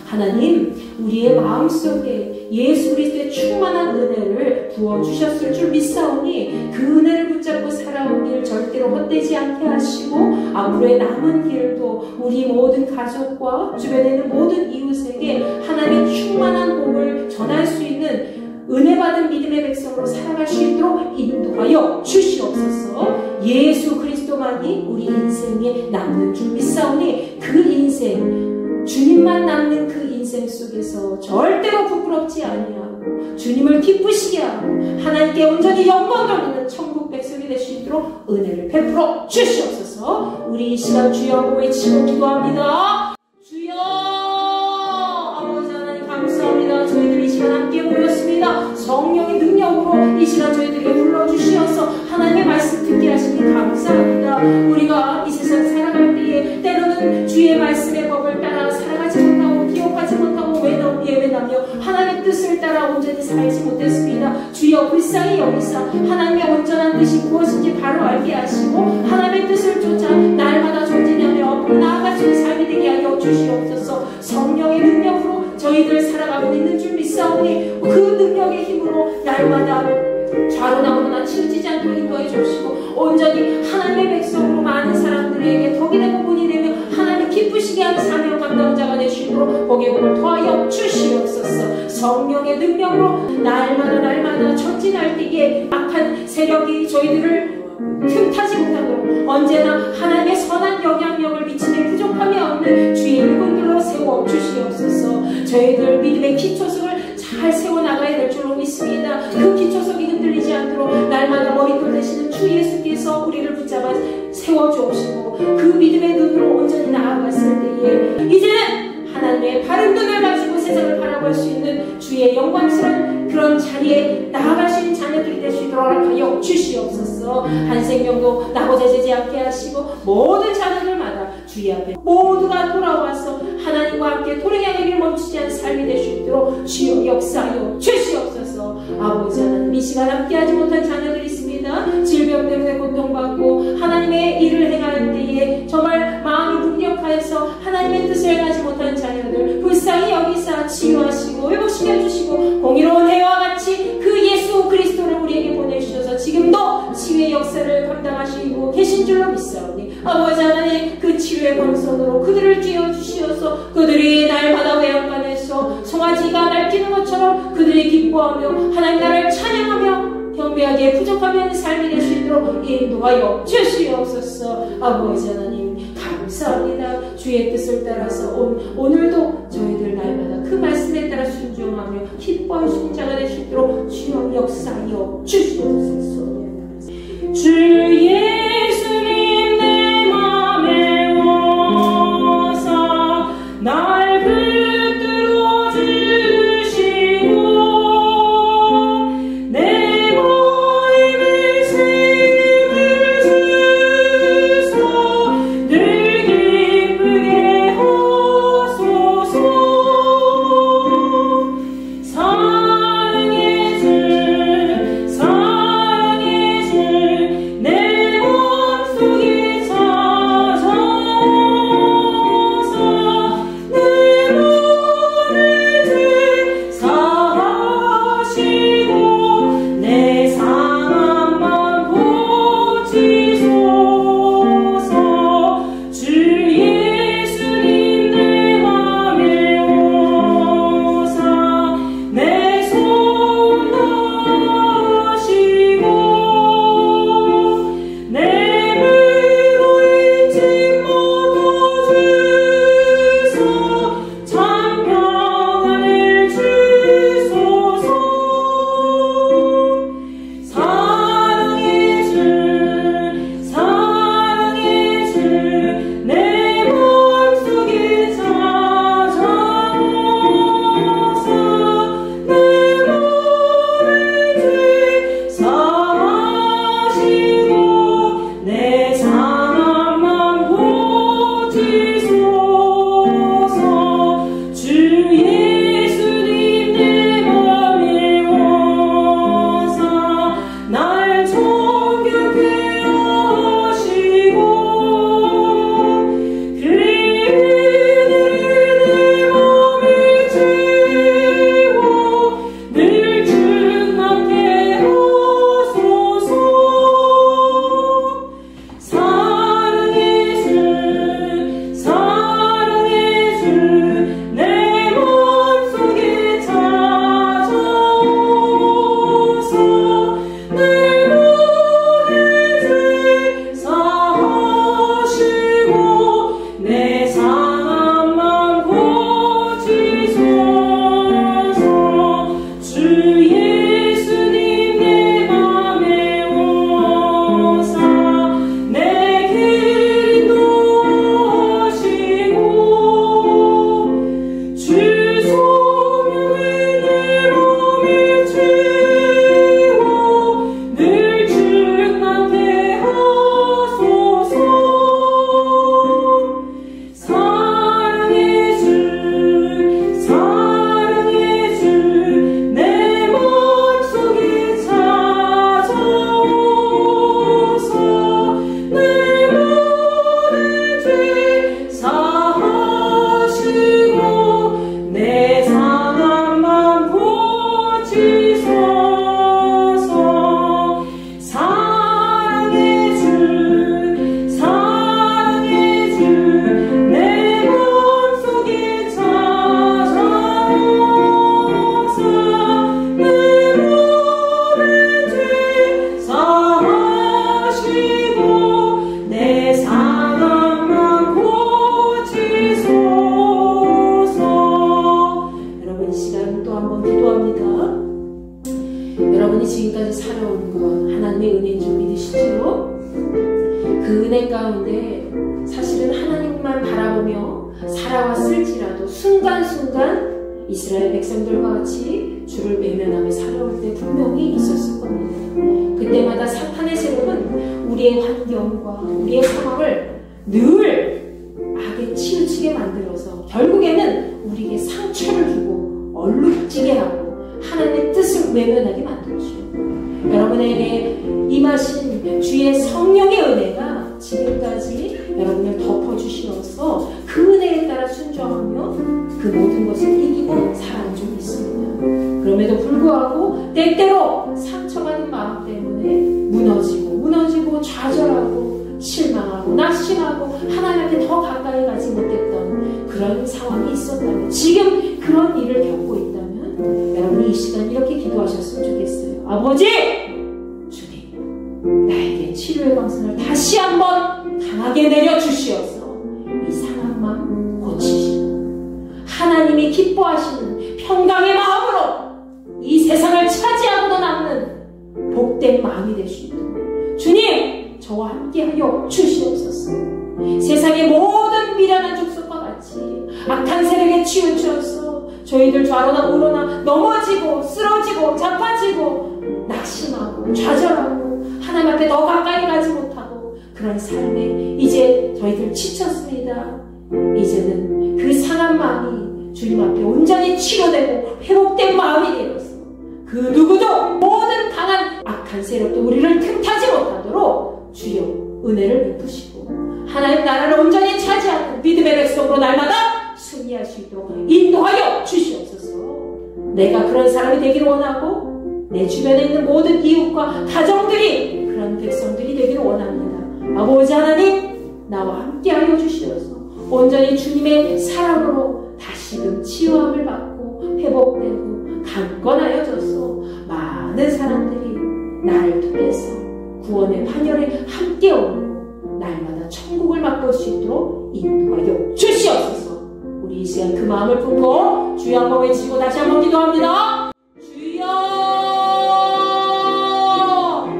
하나님, 우리의 마음속에 예수 그리스도의 충만한 은혜를 부어주셨을 줄 믿사오니 그 은혜를 붙잡고 살아온 길 절대로 헛되지 않게 하시고 앞으로의 남은 길도 우리 모든 가족과 주변에 있는 모든 이웃에게 하나님의 충만한 복을 전할 수 있는 은혜 받은 믿음의 백성으로 살아갈 수 있도록 인도하여 주시옵소서. 예수 그리스도만이 우리 인생에 남는 줄 믿사오니 그 인생, 주님만 남는 그 인생 속에서 절대로 부끄럽지 아니하고 주님을 기쁘시게 하고 하나님께 온전히 영광 돌리는 천국 백성이 될 수 있도록 은혜를 베풀어 주시옵소서. 우리 이 시간 주여 하고 외치고 기도합니다. 주여, 아버지 하나님 감사합니다. 저희들 이 시간 함께 모였습니다. 성령의 능력으로 이 시간 저희들에게 불러주시어서 하나님의 말씀 듣게 하시니 감사합니다. 우리가 이 세상 살아갈 때에 때로는 주의 말씀의 법을 따라 살아가지 못하고 기억하지 못하고 예외나며 하나님의 뜻을 따라 온전히 살지 못했습니다. 주여 불쌍히 여기사 하나님의 온전한 뜻이 무엇인지 바로 알게 하시고 하나님의 뜻을 쫓아 날마다 전진하며 앞으로 나아갈 수 있는 삶이 되게 하여 주시옵소서. 성령의 능력으로 저희들 살아가고 있는 줄 믿사오니 그 능력의 힘으로 날마다 좌로 나오거나 치우치지 않도록 인도해 주시고 온전히 하나님의 백성으로 많은 사람들에게 덕이 되고 본이 되며 하나님 기쁘시게 하는 사명 감당자가 될 수 있도록 복의 복을 더하여 주시옵소서. 성령의 능력으로 날마다 전진할 때에 악한 세력이 저희들을 틈타지 못하도록 언제나 하나님의 선한 영향력을 미치는 부족함이 없는 주의 일꾼들로 세워 주시옵소서. 저희들 믿음의 기초석을 잘 세워나가야 될 줄로 믿습니다. 그 기초석이 흔들리지 않도록 날마다 머리돌 되시는 주 예수께서 우리를 붙잡아 세워주옵시고 그 믿음의 눈으로 온전히 나아갔을 때에 이제는 하나님의 바른 눈을 가지고 세상을 바라볼 수 있는 주의 영광스러운 그런 자리에 나아갈 수 있는 자녀들이 될 수 있도록 하여 주시옵소서. 한 생명도 나고자 되지 않게 하시고 모든 자녀들마다 주의 앞에 모두가 돌아와서 하나님과 함께 도랭이의 길을 멈추지 않은 삶이 될 수 있도록 주여 역사하여 주시옵소서. 아버지 하나님, 이 시간 함께하지 못한 자녀들이 있습니다. 질병 때문에 고통받고 하나님의 일을 행할 때에 정말 마음이 무력하여서 하나님의 뜻을 행하지 못한 자녀들 불쌍히 여기사 치유하시고 회복시켜주시고 공의로운 해와 같이 그 예수 그리스도를 우리에게 보내주셔서 지금도 치유의 역사를 감당하시고 계신 줄로 믿사오니 아버지 하나님, 그 치유의 권선으로 그들을 쥐어주시어서 그들이 날마다 외양간에서 송아지가 날뛰는 것처럼 그들이 기뻐하며 하나님 나라를 찬양하며 경배하게 부족하지 않은 삶이 될 수 있도록 인도하여 주시옵소서. 아버지 하나님 감사합니다. 주의 뜻을 따라서 오늘도 저희들 날마다 그 말씀에 따라 순종하며 기뻐할 수 있는 자가 될 수 있도록 주여 역사하여 주시옵소서. 주 예수님 내 맘에 오사 날 붙들어 주시고 내 마음을 힘을 주소 늘 기쁘게 하소서. 사랑의 주 내 지금까지 살아온 것 하나님의 은혜인 줄 믿으시죠? 그 은혜 가운데 사실은 하나님만 바라보며 살아왔을지라도 순간순간 이스라엘 백성들과 같이 주를 외면하며 살아올 때 분명히 있었을 겁니다. 그때마다 사탄의 세력은 우리의 환경과 우리의 상황을 늘 악에 치우치게 만들어서 결국에는 우리에게 상처를 주고 얼룩지게 하고 하나님의 뜻을 외면하게 만들죠. 여러분에게 임하신 주의 성령의 은혜가 지금까지 여러분을 덮어주시어서 그 은혜에 따라 순종하며 그 모든 것을 이기고 살아온 적이 있습니다. 그럼에도 불구하고 때때로 상처받은 마음 때문에 무너지고 좌절하고 실망하고 낙심하고 하나님께 더 가까이 가지 못했던 그런 상황이 있었다면, 지금 그런 일을 겪고 있다면 여러분이 이 시간 이렇게 기도하셨으면 좋겠어요. 아버지! 주님, 나에게 치료의 광선을 다시 한번 강하게 내려주시어서 이 상황만 고치시고 하나님이 기뻐하시는 평강의 마음으로 이 세상을 차지하고도 남는 복된 마음이 될 수 있도록 주님, 저와 함께하여 주시옵소서. 세상의 모든 미련한 족속과 같이 악한 세력에 치우쳐서 저희들 좌로나 우로나 넘어지고 쓰러지고 자빠지고 낙심하고 좌절하고 하나님 앞에 더 가까이 가지 못하고 그런 삶에 이제 저희들 지쳤습니다. 이제는 그 상한 마음이 주님 앞에 온전히 치료되고 회복된 마음이 되어서 그 누구도 모든 강한 악한 세력도 우리를 틈타지 못하도록 주여 은혜를 베푸시고 하나님 나라를 온전히 차지하는 믿음의 백성으로 날마다 승리할 수 있도록 인도하여 주시옵소서. 내가 그런 사람이 되기를 원하고 내 주변에 있는 모든 이웃과 가정들이 그런 백성들이 되기를 원합니다. 아버지 하나님, 나와 함께하여 주시어서 온전히 주님의 사랑으로 다시금 치유함을 받고 회복되고 강건하여져서 많은 사람들이 나를 통해서 구원의 판결에 함께 오고 날마다 천국을 맛볼 수 있도록 인도하여 주시옵소서. 우리 이 시간 그 마음을 품고 주여 한번 외치고 다시 한번 기도합니다. 주여!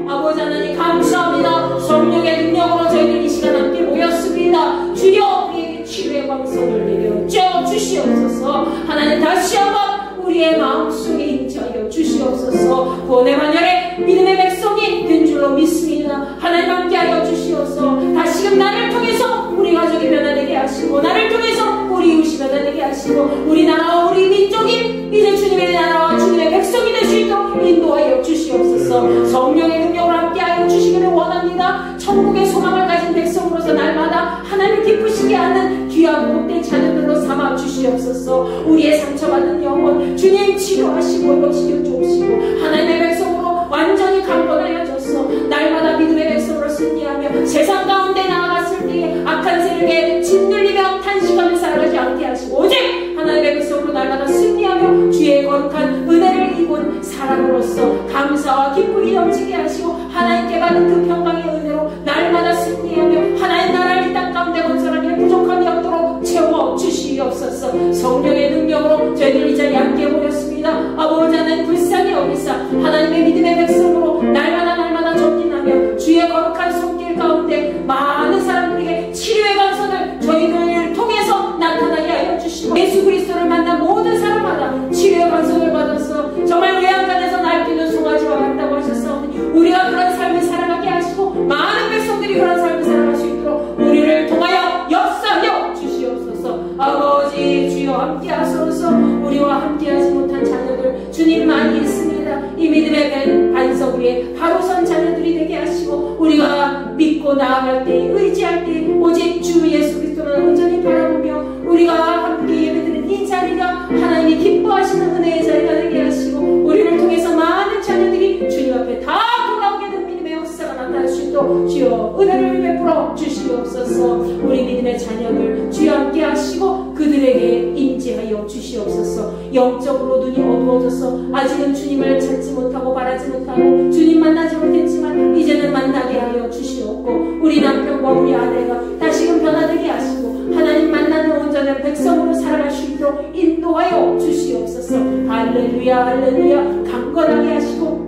아버지 하나님 감사합니다. 성령의 능력으로 저희들 이 시간 함께 모였습니다. 주여, 우리에게 치유의 광선을 내려 주시옵소서. 하나님 다시 한번 우리의 마음속에 임하여 주시옵소서. 구원의 반열에 믿음의 백성이 된 줄로 믿습니다. 하나님 함께하여 주시옵소서. 다시금 나를 통해서 우리 가족이 변화되게 하시고 나를 통해서 우리 이웃이 변화되게 하시고 우리나라와 우리 민족이 이제 주님의 나라와 주님의 백성이 될 수 있도록 인도하여 주시옵소서. 성령의 능력을 함께하여 주시기를 원합니다. 천국의 소망을 가진 백성으로서 날마다 하나님을 기쁘시게 하는 귀하고 복된 자녀들로 삼아 주시옵소서. 우리의 상처받은 영혼 주님 치료하시고 회복시켜 주시고 하나님의 백성으로 완전히 강건하여져서 날마다 믿음의 백성으로 승리하며 세상 가운데 나아갔을 때에 악한 세력에 짓눌리며 탄식하며 살아가지 않게 하시고 오직 하나님의 백성으로 날마다 승리하며 주의 거룩한 은혜를 입은 사람으로서 감사와 기쁨이 넘치게 하시고 하나님께 받은 그 평강의 은혜로 날마다 승리하며 하나님 나라를 이 땅 가운데 건설하기에 부족함이 없도록 채워 주시옵소서. 성령의 능력으로 저희들 이 자리에 함께 모였습니다. 아버지 하나님 불쌍히 여기사 하나님의 믿음의 백성으로 날마다 전진하며 주의 거룩한 손길 가운데 많은 사람들에게 치료의 광선을 저희를 통해서 나타나게 하여 주시고 예수 그리스도를 만난 모든 사람마다 치료의 광선을 받아서 정말 외양간에서 날뛰는 송아지와 같다고 하셨사오니 우리가 그런 삶을 살아가게 하시고 많은 백성들이 그런 삶을 살아갈 수 있도록 우리를 통하여 역사하여 주시옵소서. 아버지 주여 함께하소서. 우리와 함께하지 못한 자녀들 주님만이 있습니다. 이 믿음의 반석 위에 바로 선 자녀들이 되게 하시고 우리가 믿고 나아갈 때 의지할 때 오직 주 예수 그리스도를 온전히 바라보며 우리가 함께 예배드리는 이 자리가 하나님이 기뻐하시는 은혜의 자리가 되게 하시고 우리를 통해서 많은 자녀들이 주님 앞에 다 돌아오게 된 믿음의 역사가 나타날 수 있도록 주여 은혜를 베풀어 주시옵소서. 우리 믿음의 자녀들 주여 함께 하시고 그들에게 임재하여 주시옵소서. 영적으로 눈이 어두워져서 아직은 주님을 찾지 못하고 바라지 못하고 주님 만나지 못했지만 이제는 만나게 하여 주시옵고 우리 남편과 우리 아내가 다시금 변화되게 하시고 하나님 만나는 온전한 백성으로 살아갈 수 있도록 인도하여 주시옵소서. 할렐루야 할렐루야. 강건하게 하시고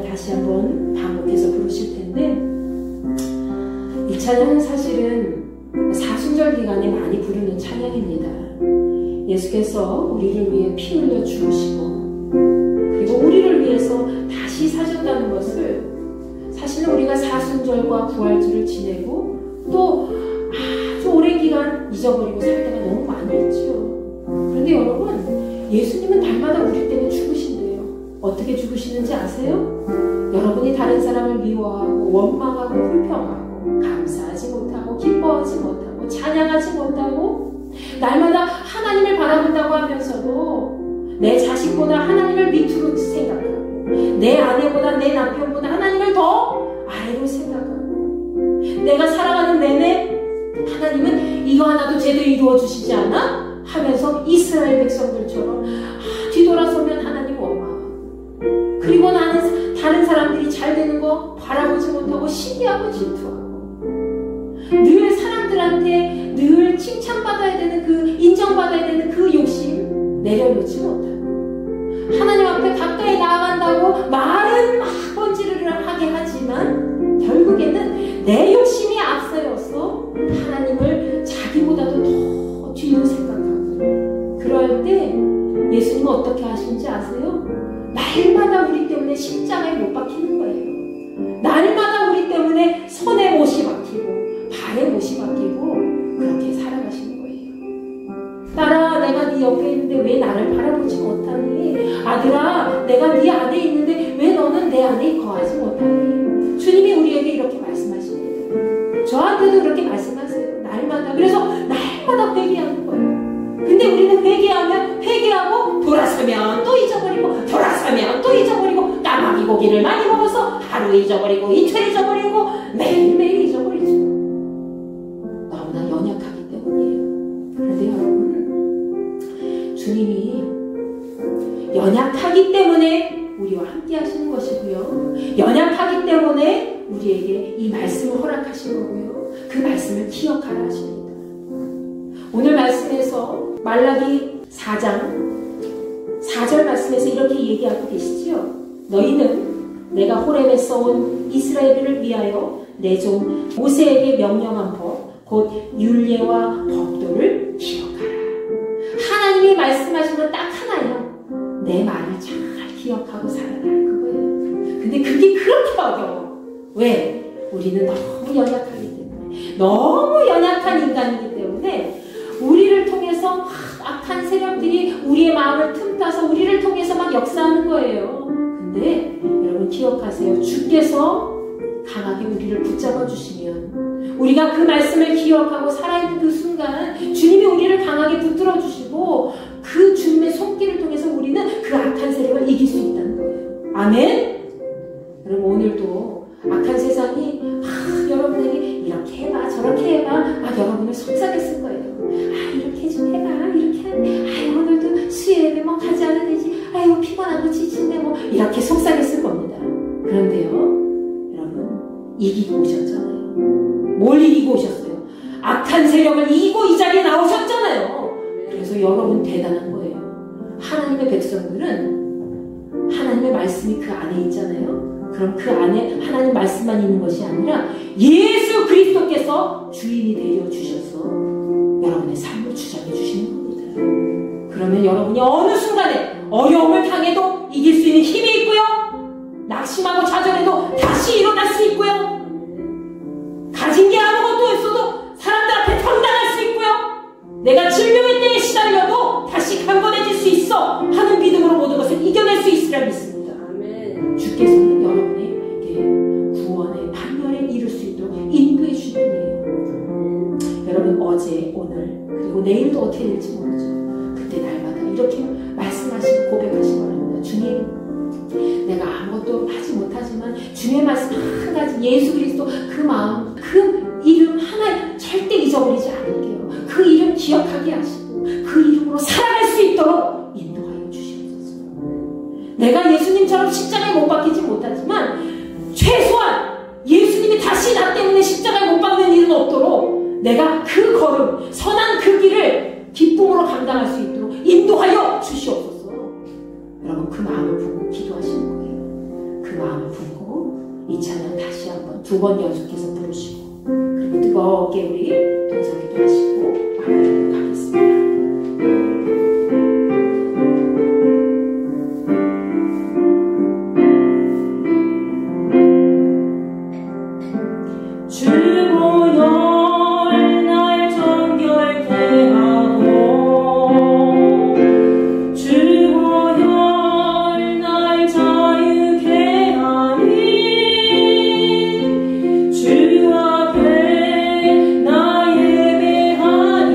찬양을 다시 한번 반복해서 부르실 텐데, 이 찬양은 사실은 사순절 기간에 많이 부르는 찬양입니다. 예수께서 우리를 위해 피 흘려 죽으시고 그리고 우리를 위해서 다시 사셨다는 것을 사실은 우리가 사순절과 부활주를 지내고 또 아주 오랜 기간 잊어버리고 살 때가 너무 많이 있죠. 그런데 여러분, 예수님은 날마다 우리 때문에 죽으신대요. 어떻게 죽으시는지 아세요? 여러분이 다른 사람을 미워하고 원망하고 불평하고 감사하지 못하고 기뻐하지 못하고 찬양하지 못하고 날마다 하나님을 바라본다고 하면서도 내 자식보다 하나님을 밑으로 생각하고 내 아내보다 내 남편보다 하나님을 더 아래로 생각하고 내가 살아가는 내내 하나님은 이거 하나도 제대로 이루어 주시지 않아? 하면서 이스라엘 백성들처럼 뒤돌아서면 하나님 원망하고 그리고 나는 다른 사람들이 잘 되는 거 바라보지 못하고 시기하고 질투하고 늘 사람들한테 늘 칭찬받아야 되는 그 인정받아야 되는 그 욕심 내려놓지 못하고 하나님 앞에 가까이 나아간다고 말은 막 번지르르 하게 하지만 결국에는 내 욕심이 앞서여서 하나님을 자기보다도 더 뒤로 생각하고 그럴 때 예수님은 어떻게 하시는지 아세요? 날마다 우리 때문에 십자가에 못 박히는 거예요. 날마다 우리 때문에 손에 못이 박히고 발에 못이 박히고 그렇게 살아가시는 거예요. 딸아, 내가 네 옆에 있는데 왜 나를 바라보지 못하니? 아들아, 내가 네 안에 있는데 왜 너는 내 안에 거하지 못하니? 주님이 우리에게 이렇게 말씀하십니다. 저한테도 그렇게 말씀하세요. 날마다. 그래서 날마다 회개하는 거예요. 근데 우리는 회개하고 돌아서면 또 잊어버리고 돌아서면 또 잊어버리고 까마귀 고기를 많이 먹어서 하루 잊어버리고 이틀 잊어버리고 매일매일 잊어버리죠. 너무나 연약하기 때문이에요. 그런데 여러분, 주님이 연약하기 때문에 우리와 함께 하시는 것이고요. 연약하기 때문에 우리에게 이 말씀을 허락하신 거고요. 그 말씀을 기억하라 하십니다. 오늘 말씀에서 말라기 4장 4절 말씀에서 이렇게 얘기하고 계시지요. 너희는 내가 호렙에 써온 이스라엘을 위하여 내 종 모세에게 명령한 법 곧 율례와 법도를 기억하라. 하나님이 말씀하신 건 딱 하나예요. 내 말을 잘 기억하고 살아라, 그거예요. 근데 그게 그렇게 어려워. 왜? 우리는 너무 연약하기 때문에, 너무 연약한 인간이기 때문에 우리를 통해서 악한 세력들이 우리의 마음을 틈타서 우리를 통해서 막 역사하는 거예요. 근데 여러분 기억하세요. 주께서 강하게 우리를 붙잡아 주시면 우리가 그 말씀을 기억하고 살아있는 그 순간 주님이 우리를 강하게 붙들어 주시고 그 주님의 손길을 통해서 우리는 그 악한 세력을 이길 수 있다는 거예요. 아멘? 여러분 오늘도 악한 세상이 여러분에게 이렇게 해봐 저렇게 해봐 여러분을 속삭였을 거예요. 이렇게 좀 해봐 이렇게 하네. 오늘도 수요예배 뭐 가지 않아도 되지. 아이고 피곤하고 지친데 뭐 이렇게 속삭였을 겁니다. 그런데요 여러분 이기고 오셨잖아요. 뭘 이기고 오셨어요? 악한 세력을 이기고 이 자리에 나오셨잖아요. 그래서 여러분 대단한 거예요. 하나님의 백성들은 하나님의 말씀이 그 안에 있잖아요. 그럼 그 안에 하나님 말씀만 있는 것이 아니라 예수 그리스도께서 주인이 되어 주셔서 여러분의 삶을 주장해 주시는 겁니다. 그러면 여러분이 어느 순간에 어려움을 당해도 이길 수 있는 힘이 있고요. 낙심하고 좌절해도 다시 일어날 수 있고요. 가진 게 아무것도 없어도 사람들 앞에 당당할 수 있고요. 내가 질병의 때에 시달려도 다시 강건해질 수 있어 하는 믿음으로 모든 것을 이겨낼 수 있으리라 믿습니다. 아멘. 주께서는 여러분에게 구원의 반열에 이룰 수 있도록 인도해 주신 분이에요. 여러분 어제 오늘 그리고 내일도 어떻게 될지 모르죠. 그때 날마다 이렇게 말씀하시고 고백하시기 바랍니다. 주님 내가 아무것도 하지 못하지만 주님의 말씀 한 가지 예수 그리스도 그 마음 그 이름 하나 절대 잊어버리지 않을게요. 그 이름 기억하게 하시고 그 이름으로 살아갈 수 있도록 인도하여 주시옵소서. 내가 예수님처럼 십자가에 못 박히지 못하지만 최소한 예수님이 다시 나 때문에 십자가에 못 박는 일은 없도록 내가 그 걸음 선한 그 길을 기쁨으로 감당할 수 있도록 인도하여 주시옵소서. 여러분 그 마음을 보고 기도하시는 거예요. 그 마음을 찬양 다시 한번 2번 연속해서 부르시고 그리고 뜨겁게 우리 동성 기도하시고 마무리하도록 하겠습니다. 주 앞에 나 예배하리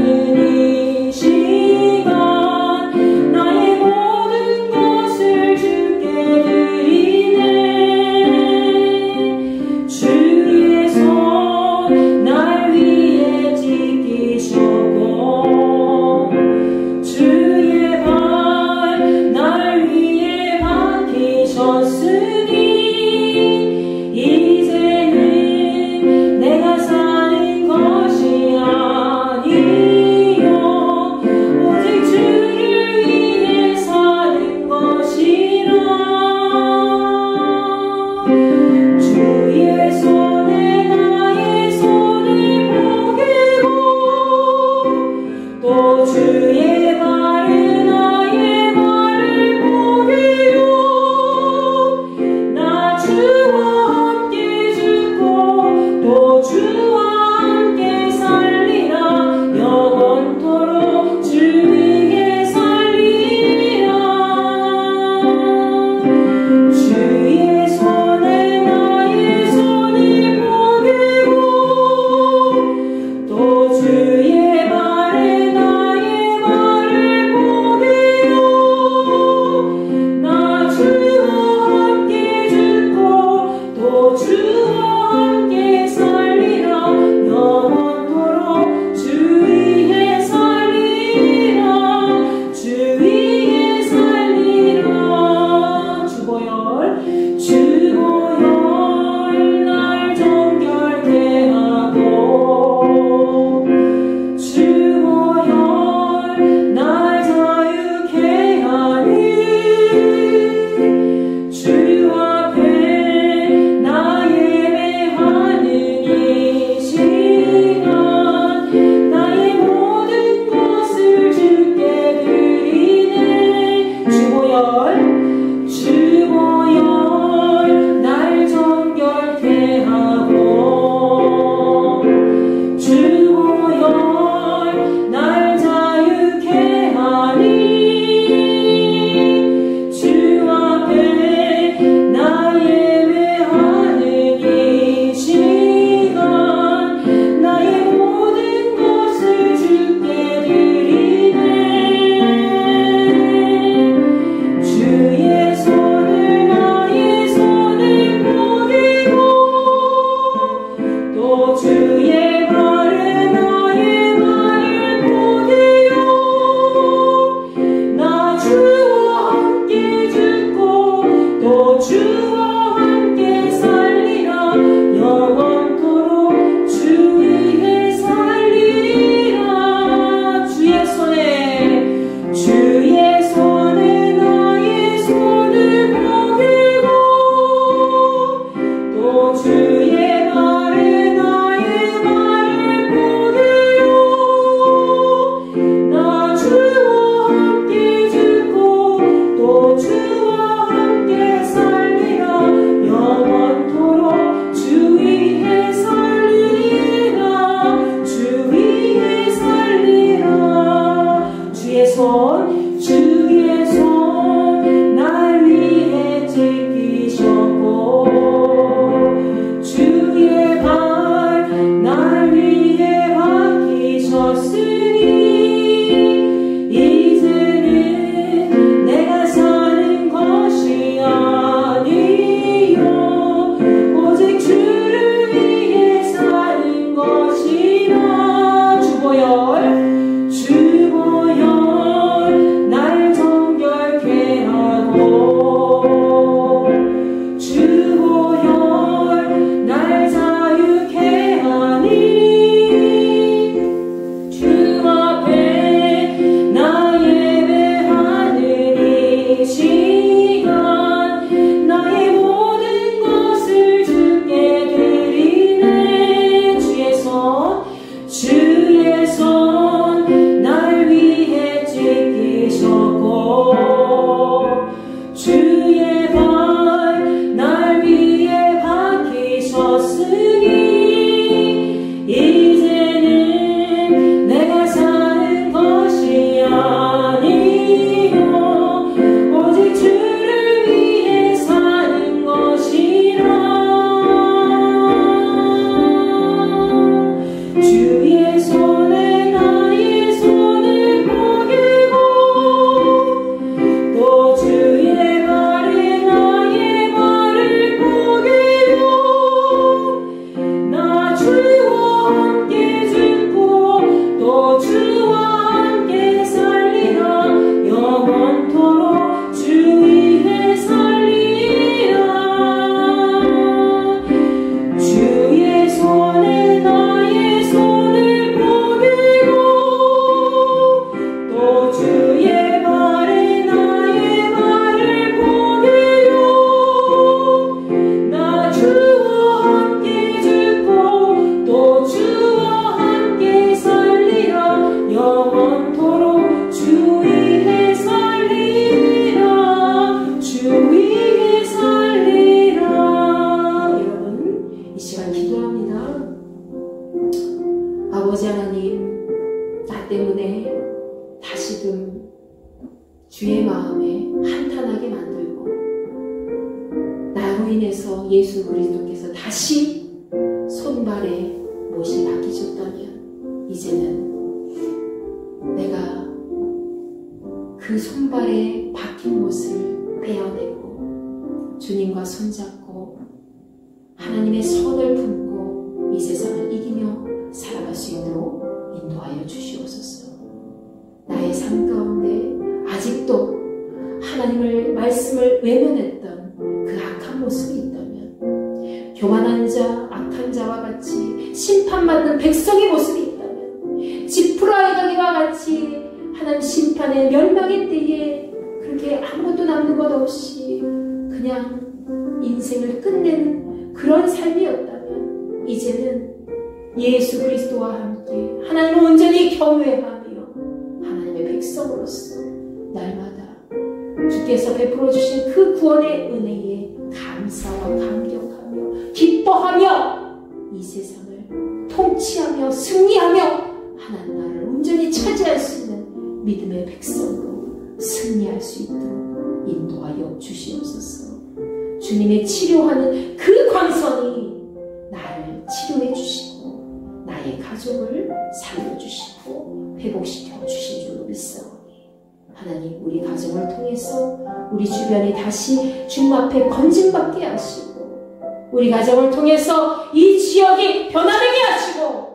나로 인해서 예수 그리스도께서 다시 손발에 못이 박히셨다면 이제는 내가 그 손발에 박힌 못을 떼어내고 주님과 손잡고 하나님의 손을 품고 이 세상을 이기며 살아갈 수 있도록 인도하여 주시옵소서. 나의 삶 가운데 아직도 하나님을 말씀을 외면했던 그 악한 모습이 있다면, 교만한 자, 악한 자와 같이 심판받는 백성의 모습이 있다면, 지푸라기와 같이 하나님 심판의 멸망의 때에 그렇게 아무것도 남는 것 없이 그냥 인생을 끝내는 그런 삶이었다면, 이제는 예수 그리스도와 함께 하나님을 온전히 경외하며 하나님의 백성으로서 날마다 주께서 베풀어 주신 그 구원의 은혜에 감사와 감격하며 기뻐하며 이 세상을 통치하며 승리하며 하나님 나라를 온전히 차지할 수 있는 믿음의 백성으로 승리할 수 있도록 인도하여 주시옵소서. 주님의 치료하는 그 광선이 나를 치료해 주시고 나의 가족을 살려주시고 회복시켜 주신 줄로 믿사오니, 하나님 우리 가정을 통해서 우리 주변이 다시 주님 앞에 건진받게 하시고, 우리 가정을 통해서 이 지역이 변화되게 하시고,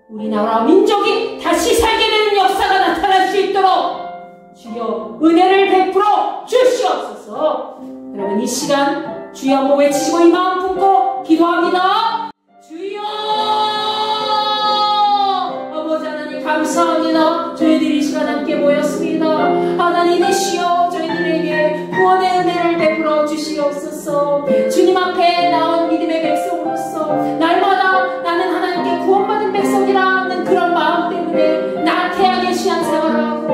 우리 나라와 민족이 다시 살게 되는 역사가 나타날 수 있도록 주여 은혜를 베풀어 주시옵소서. 여러분 이 시간 주여 한번 외치시고 이 마음 품고 기도합니다. 주여 아버지 하나님 감사합니다. 저희들이 이 시간 함께 모였습니다. 하나님이시여 저희들에게 구원의 은혜를 베풀어 주시옵소서. 주님 앞에 나온 믿음의 백성으로서 날마다 나는 하나님께 구원받은 백성이라는 그런 마음 때문에 나태하게 신앙생활하고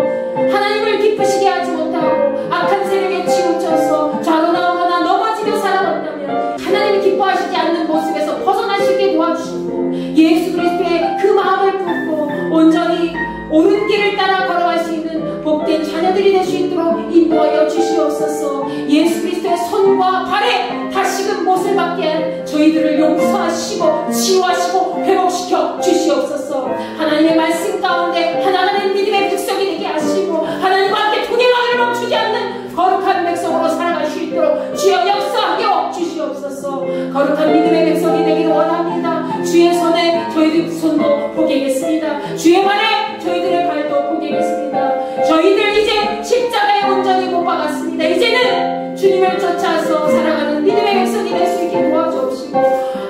하나님을 기쁘시게 하지 못하고 악한 세력에 치우쳐서 좌로 나오거나 넘어지며 살아간다면 하나님이 기뻐하시지 않는 모습에서 벗어날 수 있게 도와주시고, 예수 그리스도의 그 마음을 품고 온전히 옳은 길을 따라 걸어갈 수 있는 복된 자녀들이 될 수 있도록 인도하여 주시옵소서. 예수 그리스도의 손과 발에 다시금 못을 받게 한 저희들을 용서하시고 치유하시고 회복시켜 주시옵소서. 하나님의 말씀 가운데 하나가 된 믿음의 백성이 되게 하시고 하나님과 함께 동행하기를 멈추지 않는 거룩한 백성으로 살아갈 수 있도록 주여 역사하여 주시옵소서. 거룩한 믿음의 백성이 되기를 원합니다. 주의 손에 저희들 손도 포개겠습니다. 주의 발에 저희들의 발도 포개겠습니다. 저희들 이제 십자가에 온전히 못 박았습니다. 이제는 주님을 쫓아서 살아가는 믿음의 백성이 될 수 있게 도와주옵시고,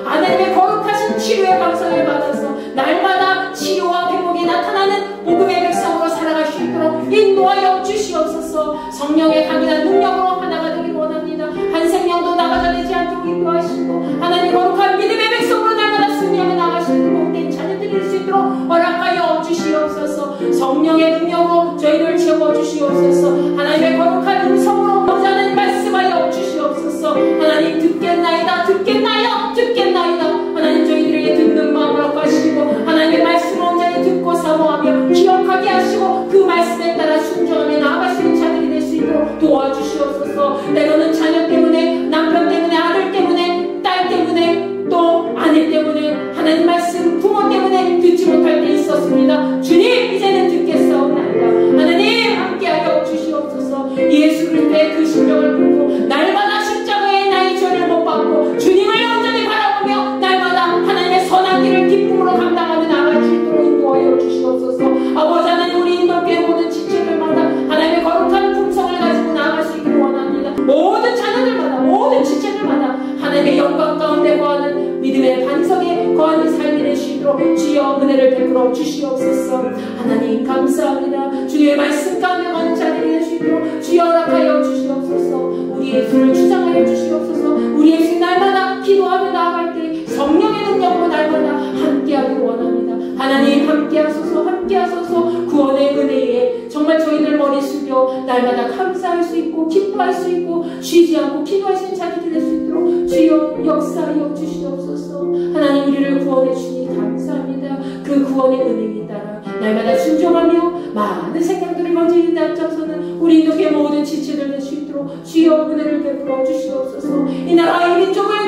하나님의 거룩하신 치료의 감사를 받아서 날마다 치료와 회복이 나타나는 복음의 백성으로 살아갈 수 있도록 인도하여 주시옵소서. 성령의 강인한 능력으로 하나가 되기를 원합니다. 한 생명도 나가자 되지 않도록 인도하시고 하나님 거룩한 믿음의 백성으로 날마다 승리하며 나가시는 복된 자녀들이 될 수 있도록 허락하여 주시옵소서. 성령의 능력으로 저희를 채워주시옵소서. 하나님의 거룩한 음성으로 하나님 말씀하여 주시옵소서. 하나님 듣겠나이다 듣겠나요 듣겠나이다. 하나님 저희들에게 듣는 마음을 허락하시고 하나님의 말씀을 온전히 듣고 사모하며 기억하게 하시고 그 말씀에 따라 순종하며 나아갈 수 있는 자들이 될 수 있도록 도와주시옵소서. 때로는 자녀 때문에, 남편 때문에, 아들 때문에, 딸 때문에, 또 아내 때문에, 하나님 말씀 부모 때문에 듣지 못할 때 있었습니다. 주님 이제는 듣겠사옵나이다. 하나님 함께하여 주시옵소서. 예수 그리스도의 그 심정을 품고 날마다 십자가에 나의 죄를 못 받고 주님을 온전히 바라보며 날마다 하나님의 선한 길을 기쁨으로 감당하며 나아갈 수 있도록 인도하여 주시옵소서. 아버지 하나님 우리 인도교회 모든 지체들마다 하나님의 거룩한 품성을 가지고 나아갈 수 있기를 원합니다. 모든 자녀들마다 모든 지체들마다 하나님의 영광 가운데 거하는 믿음의 반석에 거하는 삶이 될 수 있도록 주여 은혜를 베풀어 주시옵소서. 하나님 감사합니다. 주의 말씀 가운데 거하는 자들이 될 수 있도록 주여 허락하여 주시옵소서. 우리 예수를 주장하여 주시옵소서. 우리 예수 날마다 기도하며 나아갈 때 성령의 능력으로 날마다 함께하기를 원합니다. 하나님 함께하소서 함께하소서. 구원의 은혜에 정말 저희들 머리 숙여 날마다 감사할 수 있고 기뻐할 수 있고 쉬지 않고 기도할 수 있는 자들이 될 수 있도록 주여 역사하여 주시옵소서. 하나님 우리를 구원해 주니 감사합니다. 그 구원의 은혜에 따라 날마다 순종하며 많은 생명들을 먼저 있는 앞장서는 우리 인도교회 모든 지체들 될 수 있도록 주여 은혜를 베풀어 주시옵소서. 이 나라의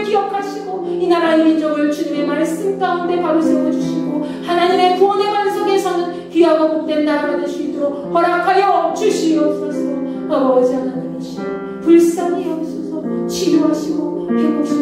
기억하시고 이 나라의 민족을 주님의 말씀 가운데 바로 세워주시고 하나님의 구원의 반석에서는 귀하고 복된 나라가 될 수 있도록 허락하여 주시옵소서. 아버지 하나님이시여 불쌍히 여기소서. 치유하시고 회복시키시고